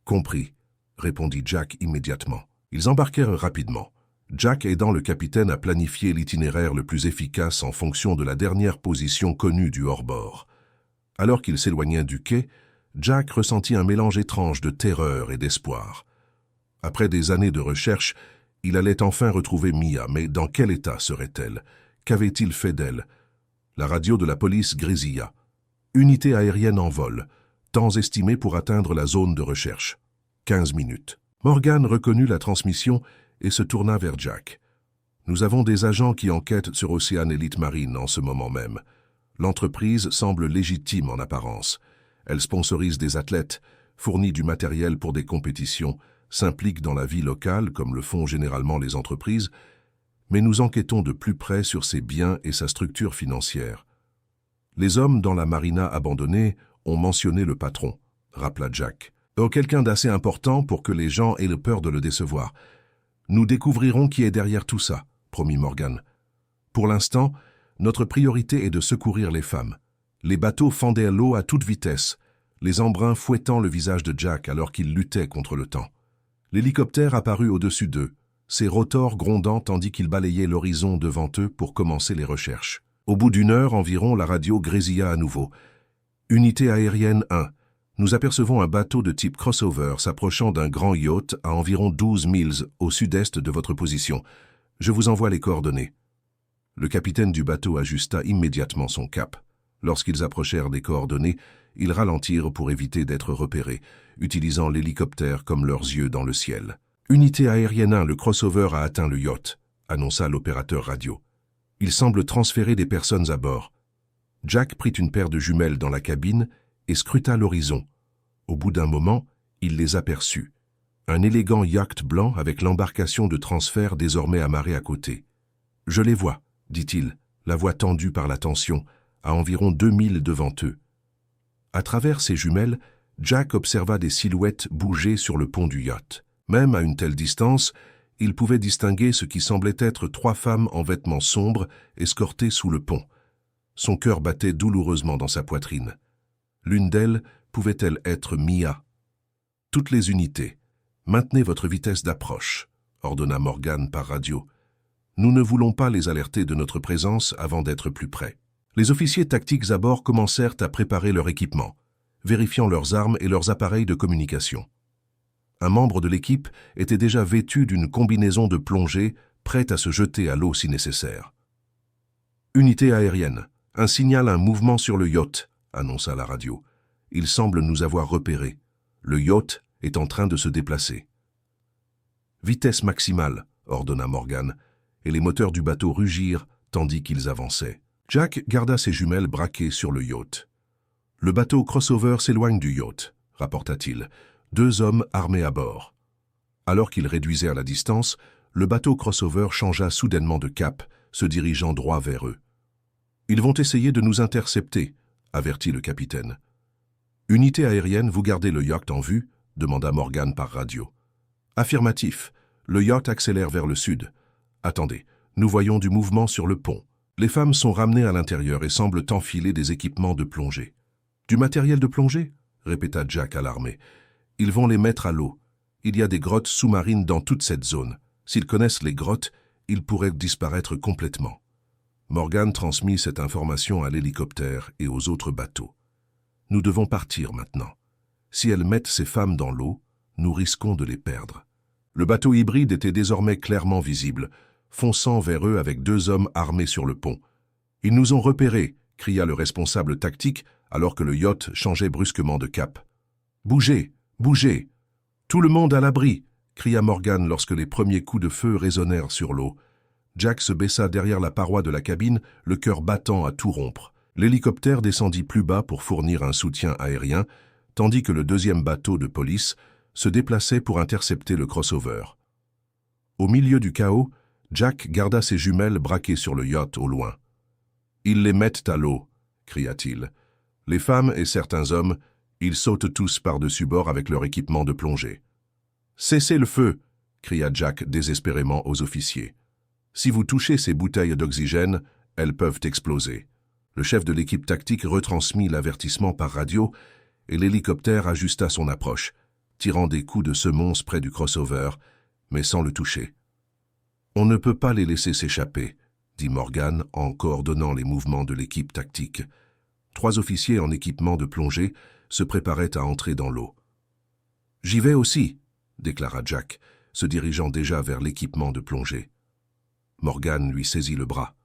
Compris, » répondit Jack immédiatement. Ils embarquèrent rapidement. Jack aidant le capitaine à planifier l'itinéraire le plus efficace en fonction de la dernière position connue du hors-bord. Alors qu'il s'éloignait du quai, Jack ressentit un mélange étrange de terreur et d'espoir. Après des années de recherche, il allait enfin retrouver Mia, mais dans quel état serait-elle? Qu'avait-il fait d'elle? La radio de la police grésilla. Unité aérienne en vol, temps estimé pour atteindre la zone de recherche. 15 minutes. Morgan reconnut la transmission et se tourna vers Jack. « Nous avons des agents qui enquêtent sur Ocean Elite Marine en ce moment même. L'entreprise semble légitime en apparence. Elle sponsorise des athlètes, fournit du matériel pour des compétitions, s'implique dans la vie locale comme le font généralement les entreprises, mais nous enquêtons de plus près sur ses biens et sa structure financière. Les hommes dans la marina abandonnée ont mentionné le patron, » rappela Jack. « Quelqu'un d'assez important pour que les gens aient le peur de le décevoir. Nous découvrirons qui est derrière tout ça, promit Morgan. Pour l'instant, notre priorité est de secourir les femmes. Les bateaux fendaient l'eau à toute vitesse, les embruns fouettant le visage de Jack alors qu'il luttait contre le temps. L'hélicoptère apparut au-dessus d'eux, ses rotors grondant tandis qu'ils balayaient l'horizon devant eux pour commencer les recherches. Au bout d'une heure environ, la radio grésilla à nouveau. « Unité aérienne 1. Nous apercevons un bateau de type crossover s'approchant d'un grand yacht à environ 12 milles au sud-est de votre position. Je vous envoie les coordonnées. » Le capitaine du bateau ajusta immédiatement son cap. Lorsqu'ils approchèrent des coordonnées, ils ralentirent pour éviter d'être repérés, utilisant l'hélicoptère comme leurs yeux dans le ciel. « Unité aérienne 1, le crossover a atteint le yacht », annonça l'opérateur radio. « Il semble transférer des personnes à bord. » Jack prit une paire de jumelles dans la cabine et scruta l'horizon. Au bout d'un moment, il les aperçut. Un élégant yacht blanc avec l'embarcation de transfert désormais amarrée à côté. « Je les vois », dit-il, la voix tendue par la tension, à environ 2 milles devant eux. À travers ses jumelles, Jack observa des silhouettes bouger sur le pont du yacht. Même à une telle distance, il pouvait distinguer ce qui semblait être 3 femmes en vêtements sombres escortées sous le pont. Son cœur battait douloureusement dans sa poitrine. L'une d'elles pouvait-elle être Mia? « Toutes les unités, maintenez votre vitesse d'approche, » ordonna Morgan par radio. « Nous ne voulons pas les alerter de notre présence avant d'être plus près. » Les officiers tactiques à bord commencèrent à préparer leur équipement, vérifiant leurs armes et leurs appareils de communication. Un membre de l'équipe était déjà vêtu d'une combinaison de plongée, prête à se jeter à l'eau si nécessaire. « Unité aérienne, un signal, un mouvement sur le yacht, » annonça la radio. « Il semble nous avoir repérés. Le yacht est en train de se déplacer. »« Vitesse maximale, » ordonna Morgan, et les moteurs du bateau rugirent tandis qu'ils avançaient. Jack garda ses jumelles braquées sur le yacht. « Le bateau crossover s'éloigne du yacht, » rapporta-t-il. 2 hommes armés à bord. Alors qu'il réduisait à la distance, le bateau crossover changea soudainement de cap, se dirigeant droit vers eux. « Ils vont essayer de nous intercepter, » avertit le capitaine. « Unité aérienne, vous gardez le yacht en vue ?» demanda Morgan par radio. « Affirmatif. Le yacht accélère vers le sud. Attendez, nous voyons du mouvement sur le pont. Les femmes sont ramenées à l'intérieur et semblent enfiler des équipements de plongée. »« Du matériel de plongée ?» répéta Jack alarmé. « Ils vont les mettre à l'eau. Il y a des grottes sous-marines dans toute cette zone. S'ils connaissent les grottes, ils pourraient disparaître complètement. » Morgan transmit cette information à l'hélicoptère et aux autres bateaux. « Nous devons partir maintenant. Si elles mettent ces femmes dans l'eau, nous risquons de les perdre. » Le bateau hybride était désormais clairement visible, fonçant vers eux avec 2 hommes armés sur le pont. « Ils nous ont repérés !» cria le responsable tactique alors que le yacht changeait brusquement de cap. « Bougez! Bougez! Tout le monde à l'abri !» cria Morgan lorsque les premiers coups de feu résonnèrent sur l'eau. Jack se baissa derrière la paroi de la cabine, le cœur battant à tout rompre. L'hélicoptère descendit plus bas pour fournir un soutien aérien, tandis que le 2e bateau de police se déplaçait pour intercepter le crossover. Au milieu du chaos, Jack garda ses jumelles braquées sur le yacht au loin. « Ils les mettent à l'eau !» cria-t-il. « Les femmes et certains hommes, ils sautent tous par-dessus bord avec leur équipement de plongée. »« Cessez le feu !» cria Jack désespérément aux officiers. « Si vous touchez ces bouteilles d'oxygène, elles peuvent exploser. » Le chef de l'équipe tactique retransmit l'avertissement par radio et l'hélicoptère ajusta son approche, tirant des coups de semonce près du crossover, mais sans le toucher. « On ne peut pas les laisser s'échapper, » dit Morgan en coordonnant les mouvements de l'équipe tactique. 3 officiers en équipement de plongée se préparaient à entrer dans l'eau. « J'y vais aussi, » déclara Jack, se dirigeant déjà vers l'équipement de plongée. Morgan lui saisit le bras.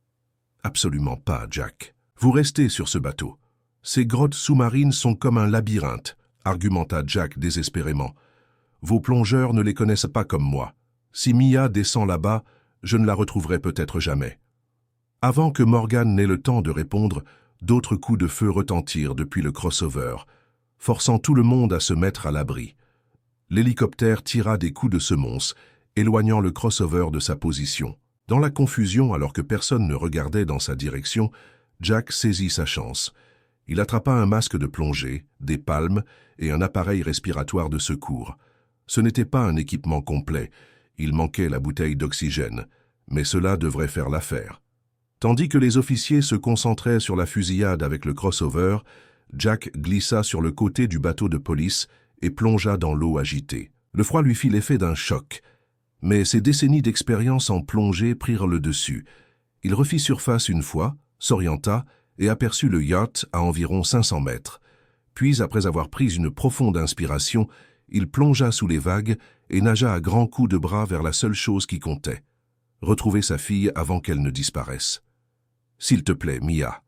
« Absolument pas, Jack. Vous restez sur ce bateau. Ces grottes sous-marines sont comme un labyrinthe, » argumenta Jack désespérément. « Vos plongeurs ne les connaissent pas comme moi. Si Mia descend là-bas, je ne la retrouverai peut-être jamais. » Avant que Morgan n'ait le temps de répondre, d'autres coups de feu retentirent depuis le crossover, forçant tout le monde à se mettre à l'abri. L'hélicoptère tira des coups de semonce, éloignant le crossover de sa position. Dans la confusion, alors que personne ne regardait dans sa direction, Jack saisit sa chance. Il attrapa un masque de plongée, des palmes et un appareil respiratoire de secours. Ce n'était pas un équipement complet, il manquait la bouteille d'oxygène, mais cela devrait faire l'affaire. Tandis que les officiers se concentraient sur la fusillade avec le crossover, Jack glissa sur le côté du bateau de police et plongea dans l'eau agitée. Le froid lui fit l'effet d'un choc, mais ses décennies d'expérience en plongée prirent le dessus. Il refit surface une fois, s'orienta et aperçut le yacht à environ 500 mètres. Puis, après avoir pris une profonde inspiration, il plongea sous les vagues et nagea à grands coups de bras vers la seule chose qui comptait. Retrouver sa fille avant qu'elle ne disparaisse. « S'il te plaît, Mia »,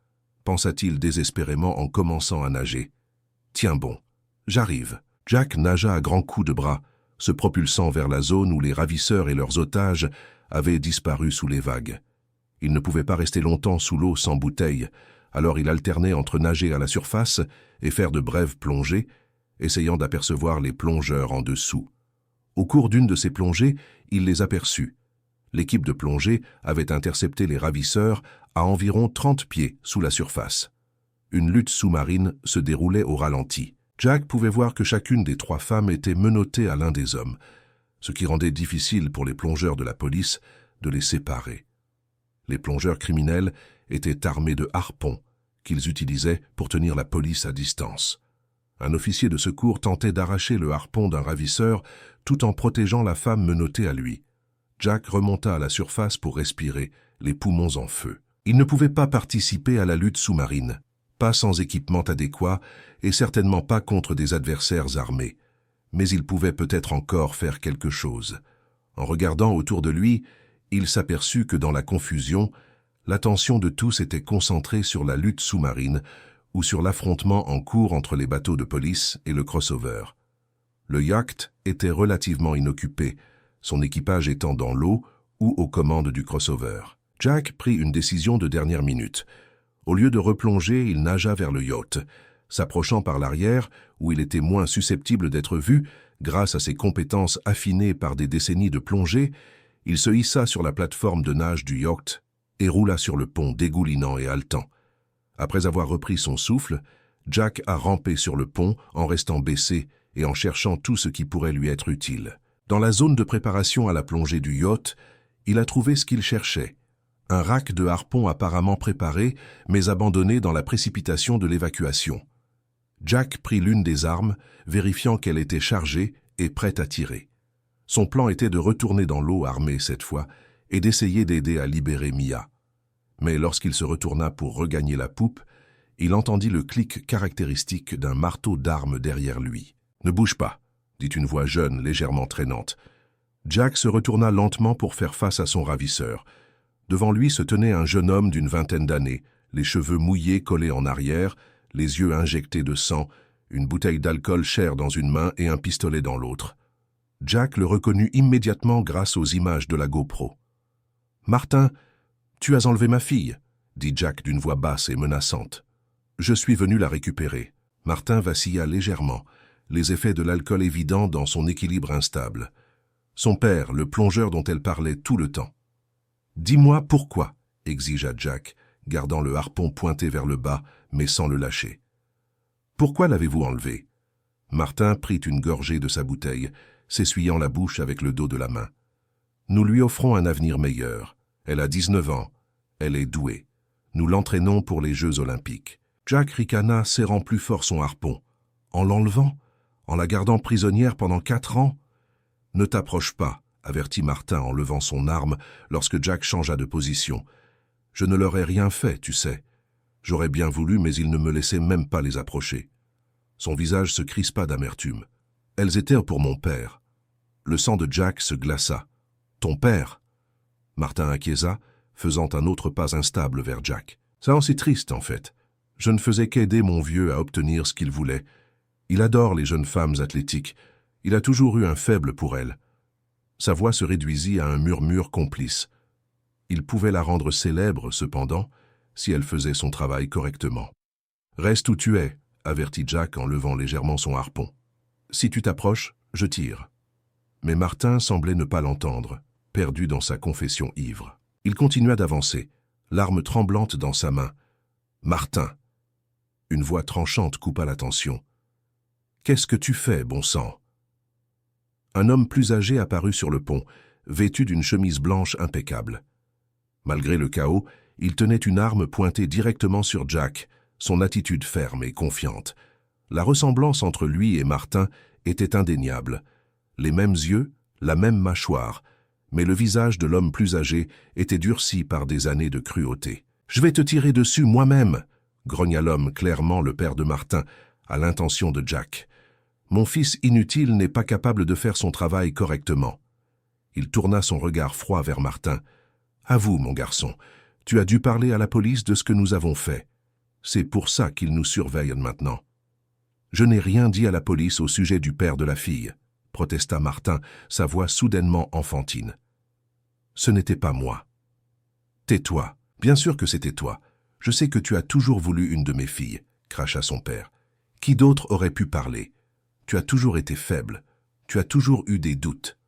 pensa-t-il désespérément en commençant à nager. « Tiens bon, j'arrive. » Jack nagea à grands coups de bras, se propulsant vers la zone où les ravisseurs et leurs otages avaient disparu sous les vagues. Il ne pouvait pas rester longtemps sous l'eau sans bouteille, alors il alternait entre nager à la surface et faire de brèves plongées, essayant d'apercevoir les plongeurs en dessous. Au cours d'une de ces plongées, il les aperçut. L'équipe de plongée avait intercepté les ravisseurs à environ 30 pieds sous la surface. Une lutte sous-marine se déroulait au ralenti. Jack pouvait voir que chacune des 3 femmes était menottée à l'un des hommes, ce qui rendait difficile pour les plongeurs de la police de les séparer. Les plongeurs criminels étaient armés de harpons qu'ils utilisaient pour tenir la police à distance. Un officier de secours tentait d'arracher le harpon d'un ravisseur tout en protégeant la femme menottée à lui. Jack remonta à la surface pour respirer, les poumons en feu. Il ne pouvait pas participer à la lutte sous-marine, pas sans équipement adéquat et certainement pas contre des adversaires armés. Mais il pouvait peut-être encore faire quelque chose. En regardant autour de lui, il s'aperçut que dans la confusion, l'attention de tous était concentrée sur la lutte sous-marine ou sur l'affrontement en cours entre les bateaux de police et le crossover. Le yacht était relativement inoccupé, son équipage étant dans l'eau ou aux commandes du crossover. Jack prit une décision de dernière minute. Au lieu de replonger, il nagea vers le yacht, s'approchant par l'arrière, où il était moins susceptible d'être vu, grâce à ses compétences affinées par des décennies de plongée. Il se hissa sur la plateforme de nage du yacht et roula sur le pont dégoulinant et haletant. Après avoir repris son souffle, Jack a rampé sur le pont en restant baissé et en cherchant tout ce qui pourrait lui être utile. Dans la zone de préparation à la plongée du yacht, il a trouvé ce qu'il cherchait. Un rack de harpons apparemment préparé, mais abandonné dans la précipitation de l'évacuation. Jack prit l'une des armes, vérifiant qu'elle était chargée et prête à tirer. Son plan était de retourner dans l'eau armé cette fois et d'essayer d'aider à libérer Mia. Mais lorsqu'il se retourna pour regagner la poupe, il entendit le clic caractéristique d'un marteau d'armes derrière lui. « Ne bouge pas », dit une voix jeune, légèrement traînante. Jack se retourna lentement pour faire face à son ravisseur. Devant lui se tenait un jeune homme d'une vingtaine d'années, les cheveux mouillés collés en arrière, les yeux injectés de sang, une bouteille d'alcool chère dans une main et un pistolet dans l'autre. Jack le reconnut immédiatement grâce aux images de la GoPro. « Martin, tu as enlevé ma fille », dit Jack d'une voix basse et menaçante. « Je suis venu la récupérer. » Martin vacilla légèrement, les effets de l'alcool évidents dans son équilibre instable. Son père, le plongeur dont elle parlait tout le temps. « Dis-moi pourquoi », exigea Jack, gardant le harpon pointé vers le bas, mais sans le lâcher. « Pourquoi l'avez-vous enlevé ?» Martin prit une gorgée de sa bouteille, s'essuyant la bouche avec le dos de la main. « Nous lui offrons un avenir meilleur. Elle a 19 ans. Elle est douée. Nous l'entraînons pour les Jeux olympiques. » Jack ricana, serrant plus fort son harpon. « En l'enlevant? En la gardant prisonnière pendant 4 ans? » « Ne t'approche pas, » avertit Martin en levant son arme lorsque Jack changea de position. « Je ne leur ai rien fait, tu sais. J'aurais bien voulu, mais ils ne me laissaient même pas les approcher. » Son visage se crispa d'amertume. « Elles étaient pour mon père. » Le sang de Jack se glaça. « Ton père ?» Martin acquiesça, faisant un autre pas instable vers Jack. « Ça en c'est triste, en fait. Je ne faisais qu'aider mon vieux à obtenir ce qu'il voulait. Il adore les jeunes femmes athlétiques. Il a toujours eu un faible pour elles. » Sa voix se réduisit à un murmure complice. Il pouvait la rendre célèbre, cependant, si elle faisait son travail correctement. « Reste où tu es, » avertit Jack en levant légèrement son harpon. « Si tu t'approches, je tire. » Mais Martin semblait ne pas l'entendre, perdu dans sa confession ivre. Il continua d'avancer, l'arme tremblante dans sa main. « Martin !» Une voix tranchante coupa la tension. « Qu'est-ce que tu fais, bon sang ?» Un homme plus âgé apparut sur le pont, vêtu d'une chemise blanche impeccable. Malgré le chaos, il tenait une arme pointée directement sur Jack, son attitude ferme et confiante. La ressemblance entre lui et Martin était indéniable. Les mêmes yeux, la même mâchoire, mais le visage de l'homme plus âgé était durci par des années de cruauté. « Je vais te tirer dessus moi-même !» grogna l'homme, clairement le père de Martin, à l'intention de Jack. « Mon fils inutile n'est pas capable de faire son travail correctement. » Il tourna son regard froid vers Martin. « Avoue, mon garçon, tu as dû parler à la police de ce que nous avons fait. C'est pour ça qu'ils nous surveillent maintenant. » « Je n'ai rien dit à la police au sujet du père de la fille, » protesta Martin, sa voix soudainement enfantine. « Ce n'était pas moi. »« Tais-toi. Bien sûr que c'était toi. Je sais que tu as toujours voulu une de mes filles, » cracha son père. « Qui d'autre aurait pu parler? Tu as toujours été faible. Tu as toujours eu des doutes. »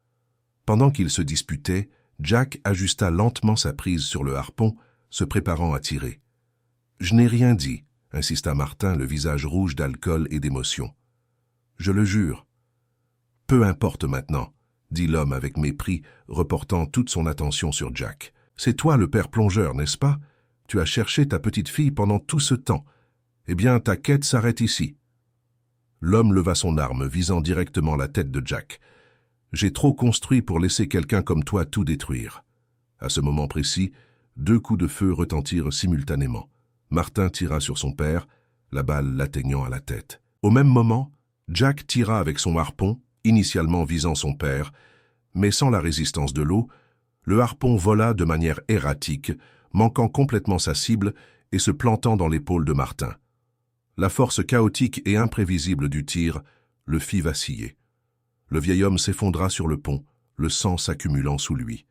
Pendant qu'ils se disputaient, Jack ajusta lentement sa prise sur le harpon, se préparant à tirer. « Je n'ai rien dit, » insista Martin, le visage rouge d'alcool et d'émotion. « Je le jure. »« Peu importe maintenant, » dit l'homme avec mépris, reportant toute son attention sur Jack. « C'est toi le père plongeur, n'est-ce pas? Tu as cherché ta petite fille pendant tout ce temps. Eh bien, ta quête s'arrête ici. » L'homme leva son arme, visant directement la tête de Jack. « J'ai trop construit pour laisser quelqu'un comme toi tout détruire. » À ce moment précis, 2 coups de feu retentirent simultanément. Martin tira sur son père, la balle l'atteignant à la tête. Au même moment, Jack tira avec son harpon, initialement visant son père, mais sans la résistance de l'eau, le harpon vola de manière erratique, manquant complètement sa cible et se plantant dans l'épaule de Martin. La force chaotique et imprévisible du tir le fit vaciller. Le vieil homme s'effondra sur le pont, le sang s'accumulant sous lui.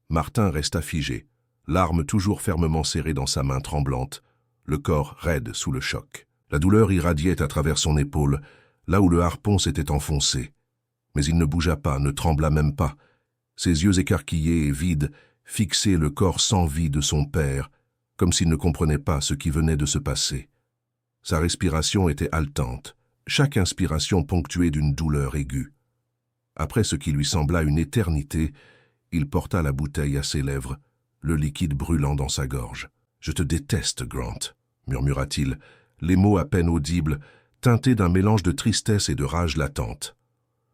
Martin resta figé, l'arme toujours fermement serrée dans sa main tremblante, le corps raide sous le choc. La douleur irradiait à travers son épaule, là où le harpon s'était enfoncé. Mais il ne bougea pas, ne trembla même pas. Ses yeux écarquillés et vides fixaient le corps sans vie de son père, comme s'il ne comprenait pas ce qui venait de se passer. Sa respiration était haletante, chaque inspiration ponctuée d'une douleur aiguë. Après ce qui lui sembla une éternité, il porta la bouteille à ses lèvres, le liquide brûlant dans sa gorge. « Je te déteste, Grant », murmura-t-il, les mots à peine audibles, teintés d'un mélange de tristesse et de rage latente.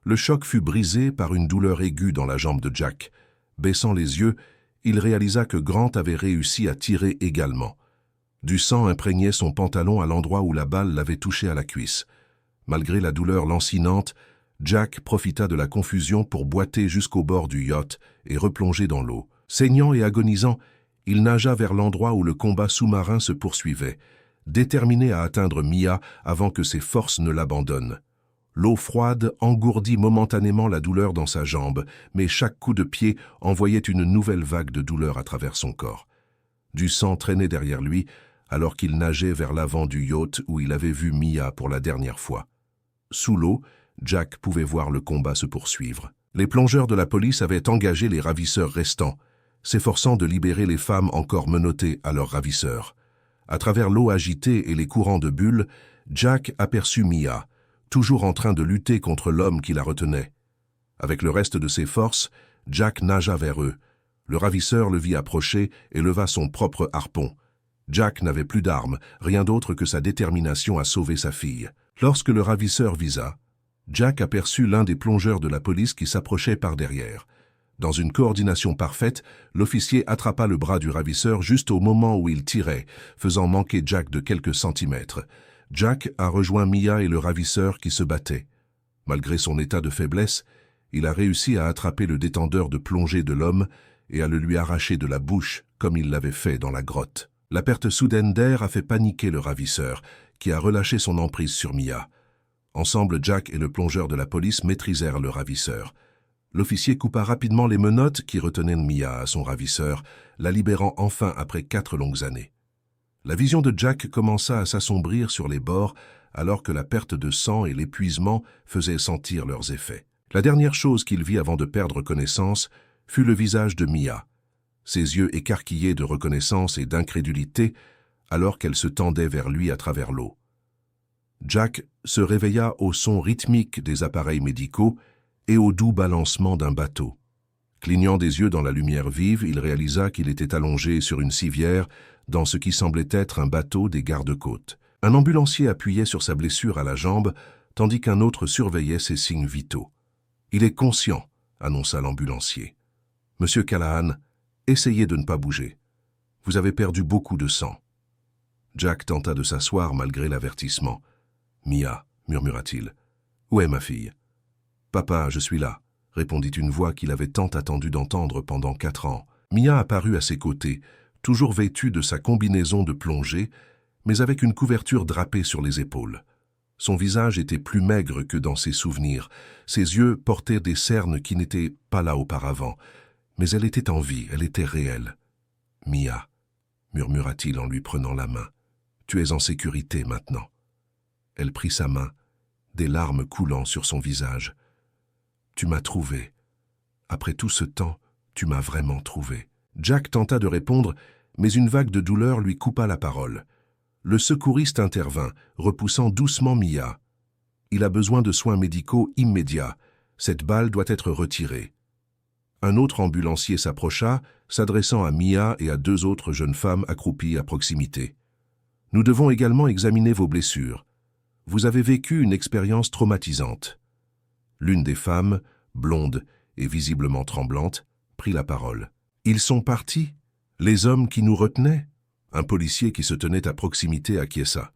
Le choc fut brisé par une douleur aiguë dans la jambe de Jack. Baissant les yeux, il réalisa que Grant avait réussi à tirer également. Du sang imprégnait son pantalon à l'endroit où la balle l'avait touché à la cuisse. Malgré la douleur lancinante, Jack profita de la confusion pour boiter jusqu'au bord du yacht et replonger dans l'eau. Saignant et agonisant, il nagea vers l'endroit où le combat sous-marin se poursuivait, déterminé à atteindre Mia avant que ses forces ne l'abandonnent. L'eau froide engourdit momentanément la douleur dans sa jambe, mais chaque coup de pied envoyait une nouvelle vague de douleur à travers son corps. Du sang traînait derrière lui, alors qu'il nageait vers l'avant du yacht où il avait vu Mia pour la dernière fois. Sous l'eau, Jack pouvait voir le combat se poursuivre. Les plongeurs de la police avaient engagé les ravisseurs restants, s'efforçant de libérer les femmes encore menottées à leurs ravisseurs. À travers l'eau agitée et les courants de bulles, Jack aperçut Mia, toujours en train de lutter contre l'homme qui la retenait. Avec le reste de ses forces, Jack nagea vers eux. Le ravisseur le vit approcher et leva son propre harpon. Jack n'avait plus d'armes, rien d'autre que sa détermination à sauver sa fille. Lorsque le ravisseur visa, Jack aperçut l'un des plongeurs de la police qui s'approchait par derrière. Dans une coordination parfaite, l'officier attrapa le bras du ravisseur juste au moment où il tirait, faisant manquer Jack de quelques centimètres. Jack a rejoint Mia et le ravisseur qui se battaient. Malgré son état de faiblesse, il a réussi à attraper le détendeur de plongée de l'homme et à le lui arracher de la bouche, comme il l'avait fait dans la grotte. La perte soudaine d'air a fait paniquer le ravisseur, qui a relâché son emprise sur Mia. Ensemble, Jack et le plongeur de la police maîtrisèrent le ravisseur. L'officier coupa rapidement les menottes qui retenaient Mia à son ravisseur, la libérant enfin après 4 longues années. La vision de Jack commença à s'assombrir sur les bords, alors que la perte de sang et l'épuisement faisaient sentir leurs effets. La dernière chose qu'il vit avant de perdre connaissance fut le visage de Mia, ses yeux écarquillés de reconnaissance et d'incrédulité, alors qu'elle se tendait vers lui à travers l'eau. Jack se réveilla au son rythmique des appareils médicaux et au doux balancement d'un bateau. Clignant des yeux dans la lumière vive, il réalisa qu'il était allongé sur une civière dans ce qui semblait être un bateau des gardes-côtes. Un ambulancier appuyait sur sa blessure à la jambe, tandis qu'un autre surveillait ses signes vitaux. « Il est conscient », annonça l'ambulancier. « Monsieur Callahan, essayez de ne pas bouger. Vous avez perdu beaucoup de sang. » Jack tenta de s'asseoir malgré l'avertissement. « Mia, murmura-t-il. Où est ma fille ?»« Papa, je suis là. » répondit une voix qu'il avait tant attendu d'entendre pendant 4 ans. Mia apparut à ses côtés, toujours vêtue de sa combinaison de plongée, mais avec une couverture drapée sur les épaules. Son visage était plus maigre que dans ses souvenirs. Ses yeux portaient des cernes qui n'étaient pas là auparavant. Mais elle était en vie, elle était réelle. « Mia, murmura-t-il en lui prenant la main, tu es en sécurité maintenant. » Elle prit sa main, des larmes coulant sur son visage. « Tu m'as trouvé. Après tout ce temps, tu m'as vraiment trouvé. » Jack tenta de répondre, mais une vague de douleur lui coupa la parole. Le secouriste intervint, repoussant doucement Mia. « Il a besoin de soins médicaux immédiats. Cette balle doit être retirée. » Un autre ambulancier s'approcha, s'adressant à Mia et à 2 autres jeunes femmes accroupies à proximité. « Nous devons également examiner vos blessures. Vous avez vécu une expérience traumatisante. » L'une des femmes, blonde et visiblement tremblante, prit la parole. « Ils sont partis? Les hommes qui nous retenaient ?» Un policier qui se tenait à proximité acquiesça.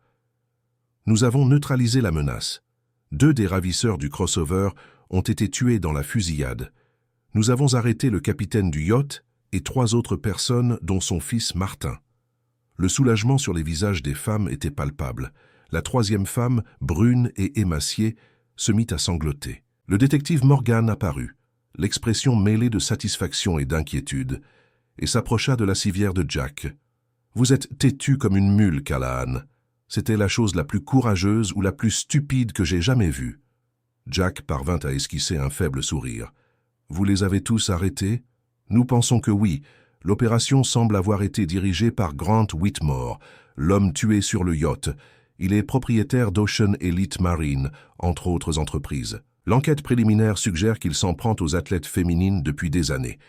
« Nous avons neutralisé la menace. 2 des ravisseurs du crossover ont été tués dans la fusillade. Nous avons arrêté le capitaine du yacht et 3 autres personnes, dont son fils Martin. » Le soulagement sur les visages des femmes était palpable. La 3e femme, brune et émaciée, se mit à sangloter. Le détective Morgan apparut, l'expression mêlée de satisfaction et d'inquiétude, et s'approcha de la civière de Jack. « Vous êtes têtu comme une mule, Callahan. C'était la chose la plus courageuse ou la plus stupide que j'ai jamais vue. » Jack parvint à esquisser un faible sourire. « Vous les avez tous arrêtés? Nous pensons que oui. L'opération semble avoir été dirigée par Grant Whitmore, l'homme tué sur le yacht. Il est propriétaire d'Ocean Elite Marine, entre autres entreprises. L'enquête préliminaire suggère qu'il s'en prend aux athlètes féminines depuis des années,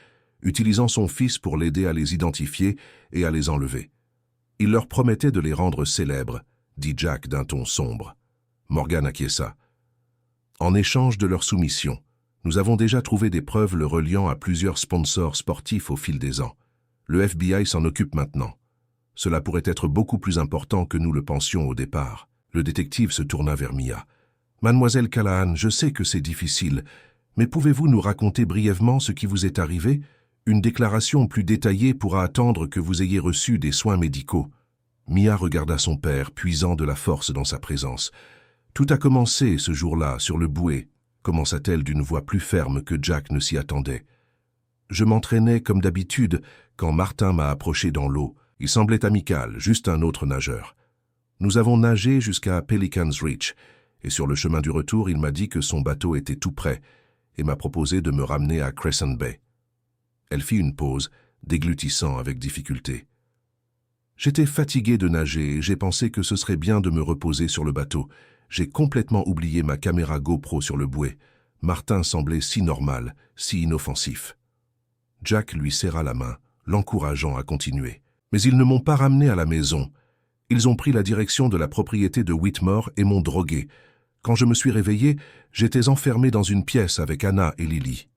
utilisant son fils pour l'aider à les identifier et à les enlever. Il leur promettait de les rendre célèbres, dit Jack d'un ton sombre. Morgan acquiesça. En échange de leur soumission, nous avons déjà trouvé des preuves le reliant à plusieurs sponsors sportifs au fil des ans. Le FBI s'en occupe maintenant. Cela pourrait être beaucoup plus important que nous le pensions au départ. Le détective se tourna vers Mia. « Mademoiselle Callahan, je sais que c'est difficile, mais pouvez-vous nous raconter brièvement ce qui vous est arrivé ? Une déclaration plus détaillée pourra attendre que vous ayez reçu des soins médicaux. » Mia regarda son père, puisant de la force dans sa présence. « Tout a commencé ce jour-là, sur le bouet, » commença-t-elle d'une voix plus ferme que Jack ne s'y attendait. « Je m'entraînais comme d'habitude quand Martin m'a approché dans l'eau. Il semblait amical, juste un autre nageur. Nous avons nagé jusqu'à Pelican's Reach, et sur le chemin du retour, il m'a dit que son bateau était tout prêt et m'a proposé de me ramener à Crescent Bay. » Elle fit une pause, déglutissant avec difficulté. « J'étais fatigué de nager et j'ai pensé que ce serait bien de me reposer sur le bateau. J'ai complètement oublié ma caméra GoPro sur le bouet. Martin semblait si normal, si inoffensif. » Jack lui serra la main, l'encourageant à continuer. « Mais ils ne m'ont pas ramené à la maison. Ils ont pris la direction de la propriété de Whitmore et m'ont drogué. Quand je me suis réveillé, j'étais enfermé dans une pièce avec Anna et Lily. »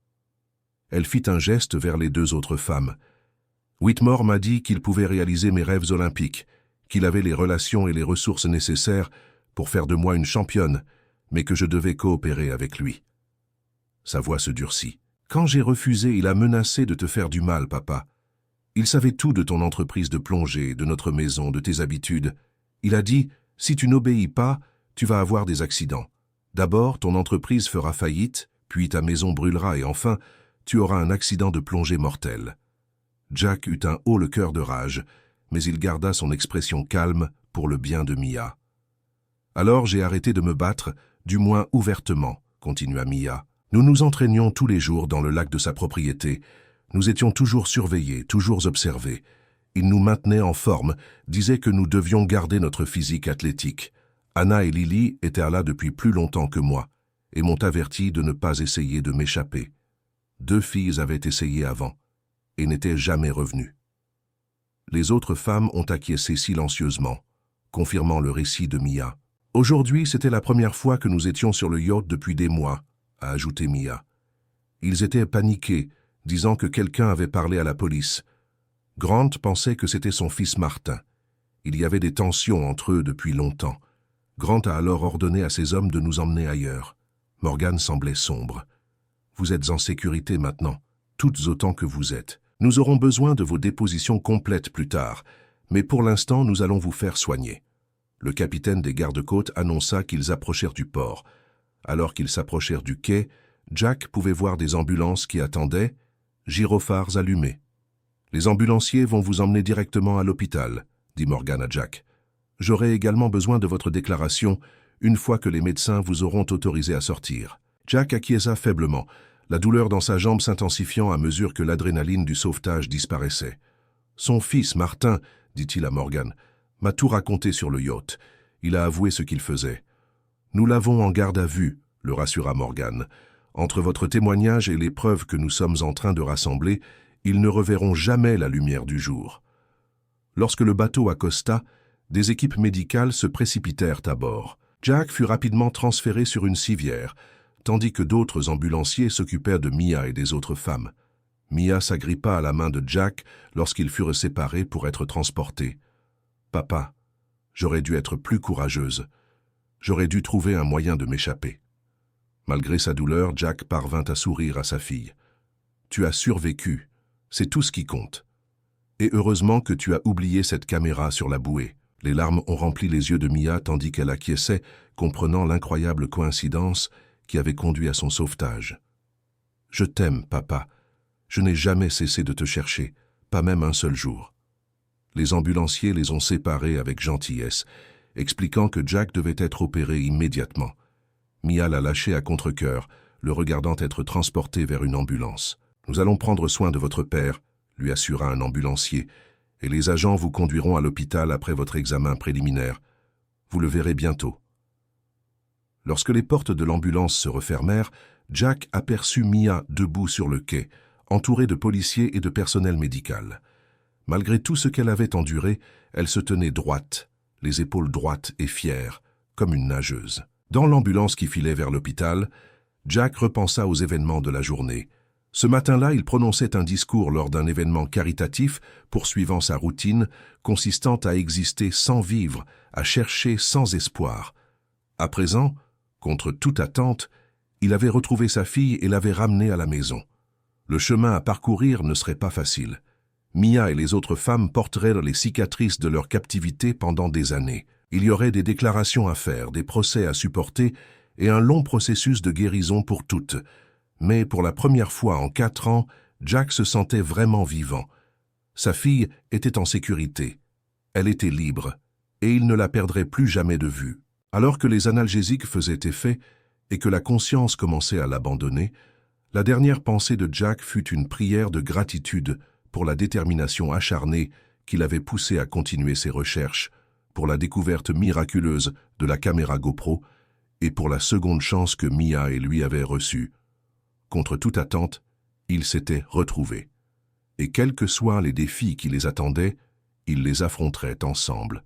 Elle fit un geste vers les 2 autres femmes. « Whitmore m'a dit qu'il pouvait réaliser mes rêves olympiques, qu'il avait les relations et les ressources nécessaires pour faire de moi une championne, mais que je devais coopérer avec lui. » Sa voix se durcit. « Quand j'ai refusé, il a menacé de te faire du mal, papa. Il savait tout de ton entreprise de plongée, de notre maison, de tes habitudes. Il a dit, si tu n'obéis pas, tu vas avoir des accidents. D'abord, ton entreprise fera faillite, puis ta maison brûlera et enfin, tu auras un accident de plongée mortel. » Jack eut un haut le cœur de rage, mais il garda son expression calme pour le bien de Mia. « Alors j'ai arrêté de me battre, du moins ouvertement, » continua Mia. « Nous nous entraînions tous les jours dans le lac de sa propriété. Nous étions toujours surveillés, toujours observés. Il nous maintenait en forme, disait que nous devions garder notre physique athlétique. Anna et Lily étaient là depuis plus longtemps que moi et m'ont averti de ne pas essayer de m'échapper. 2 filles avaient essayé avant et n'étaient jamais revenues. Les autres femmes ont acquiescé silencieusement, confirmant le récit de Mia. Aujourd'hui, c'était la première fois que nous étions sur le yacht depuis des mois, a ajouté Mia. Ils étaient paniqués, disant que quelqu'un avait parlé à la police. Grant pensait que c'était son fils Martin. Il y avait des tensions entre eux depuis longtemps. Grant a alors ordonné à ses hommes de nous emmener ailleurs. Morgan semblait sombre. Vous êtes en sécurité maintenant, toutes autant que vous êtes. Nous aurons besoin de vos dépositions complètes plus tard, mais pour l'instant, nous allons vous faire soigner. Le capitaine des gardes-côtes annonça qu'ils approchèrent du port. Alors qu'ils s'approchèrent du quai, Jack pouvait voir des ambulances qui attendaient, gyrophares allumés. « Les ambulanciers vont vous emmener directement à l'hôpital », dit Morgan à Jack. « J'aurai également besoin de votre déclaration une fois que les médecins vous auront autorisé à sortir. » Jack acquiesça faiblement, la douleur dans sa jambe s'intensifiant à mesure que l'adrénaline du sauvetage disparaissait. « Son fils, Martin, dit-il à Morgan, m'a tout raconté sur le yacht. Il a avoué ce qu'il faisait. »« Nous l'avons en garde à vue, » le rassura Morgan. « Entre votre témoignage et les preuves que nous sommes en train de rassembler, ils ne reverront jamais la lumière du jour. » Lorsque le bateau accosta, des équipes médicales se précipitèrent à bord. Jack fut rapidement transféré sur une civière, tandis que d'autres ambulanciers s'occupèrent de Mia et des autres femmes. Mia s'agrippa à la main de Jack lorsqu'ils furent séparés pour être transportés. « Papa, j'aurais dû être plus courageuse. J'aurais dû trouver un moyen de m'échapper. » Malgré sa douleur, Jack parvint à sourire à sa fille. « Tu as survécu, c'est tout ce qui compte. Et heureusement que tu as oublié cette caméra sur la bouée. » Les larmes ont rempli les yeux de Mia tandis qu'elle acquiesçait, comprenant l'incroyable coïncidence qui avait conduit à son sauvetage. « Je t'aime, papa. Je n'ai jamais cessé de te chercher, pas même un seul jour. » Les ambulanciers les ont séparés avec gentillesse, expliquant que Jack devait être opéré immédiatement. Mia l'a lâché à contre-cœur, le regardant être transporté vers une ambulance. « Nous allons prendre soin de votre père, » lui assura un ambulancier, « et les agents vous conduiront à l'hôpital après votre examen préliminaire. Vous le verrez bientôt. » Lorsque les portes de l'ambulance se refermèrent, Jack aperçut Mia debout sur le quai, entourée de policiers et de personnel médical. Malgré tout ce qu'elle avait enduré, elle se tenait droite, les épaules droites et fières, comme une nageuse. Dans l'ambulance qui filait vers l'hôpital, Jack repensa aux événements de la journée. Ce matin-là, il prononçait un discours lors d'un événement caritatif, poursuivant sa routine, consistant à exister sans vivre, à chercher sans espoir. À présent, contre toute attente, il avait retrouvé sa fille et l'avait ramenée à la maison. Le chemin à parcourir ne serait pas facile. Mia et les autres femmes porteraient les cicatrices de leur captivité pendant des années. Il y aurait des déclarations à faire, des procès à supporter et un long processus de guérison pour toutes. Mais pour la première fois en 4 ans, Jack se sentait vraiment vivant. Sa fille était en sécurité. Elle était libre, et il ne la perdrait plus jamais de vue. Alors que les analgésiques faisaient effet et que la conscience commençait à l'abandonner, la dernière pensée de Jack fut une prière de gratitude pour la détermination acharnée qui l'avait poussé à continuer ses recherches, pour la découverte miraculeuse de la caméra GoPro et pour la seconde chance que Mia et lui avaient reçue. Contre toute attente, ils s'étaient retrouvés. Et quels que soient les défis qui les attendaient, ils les affronteraient ensemble.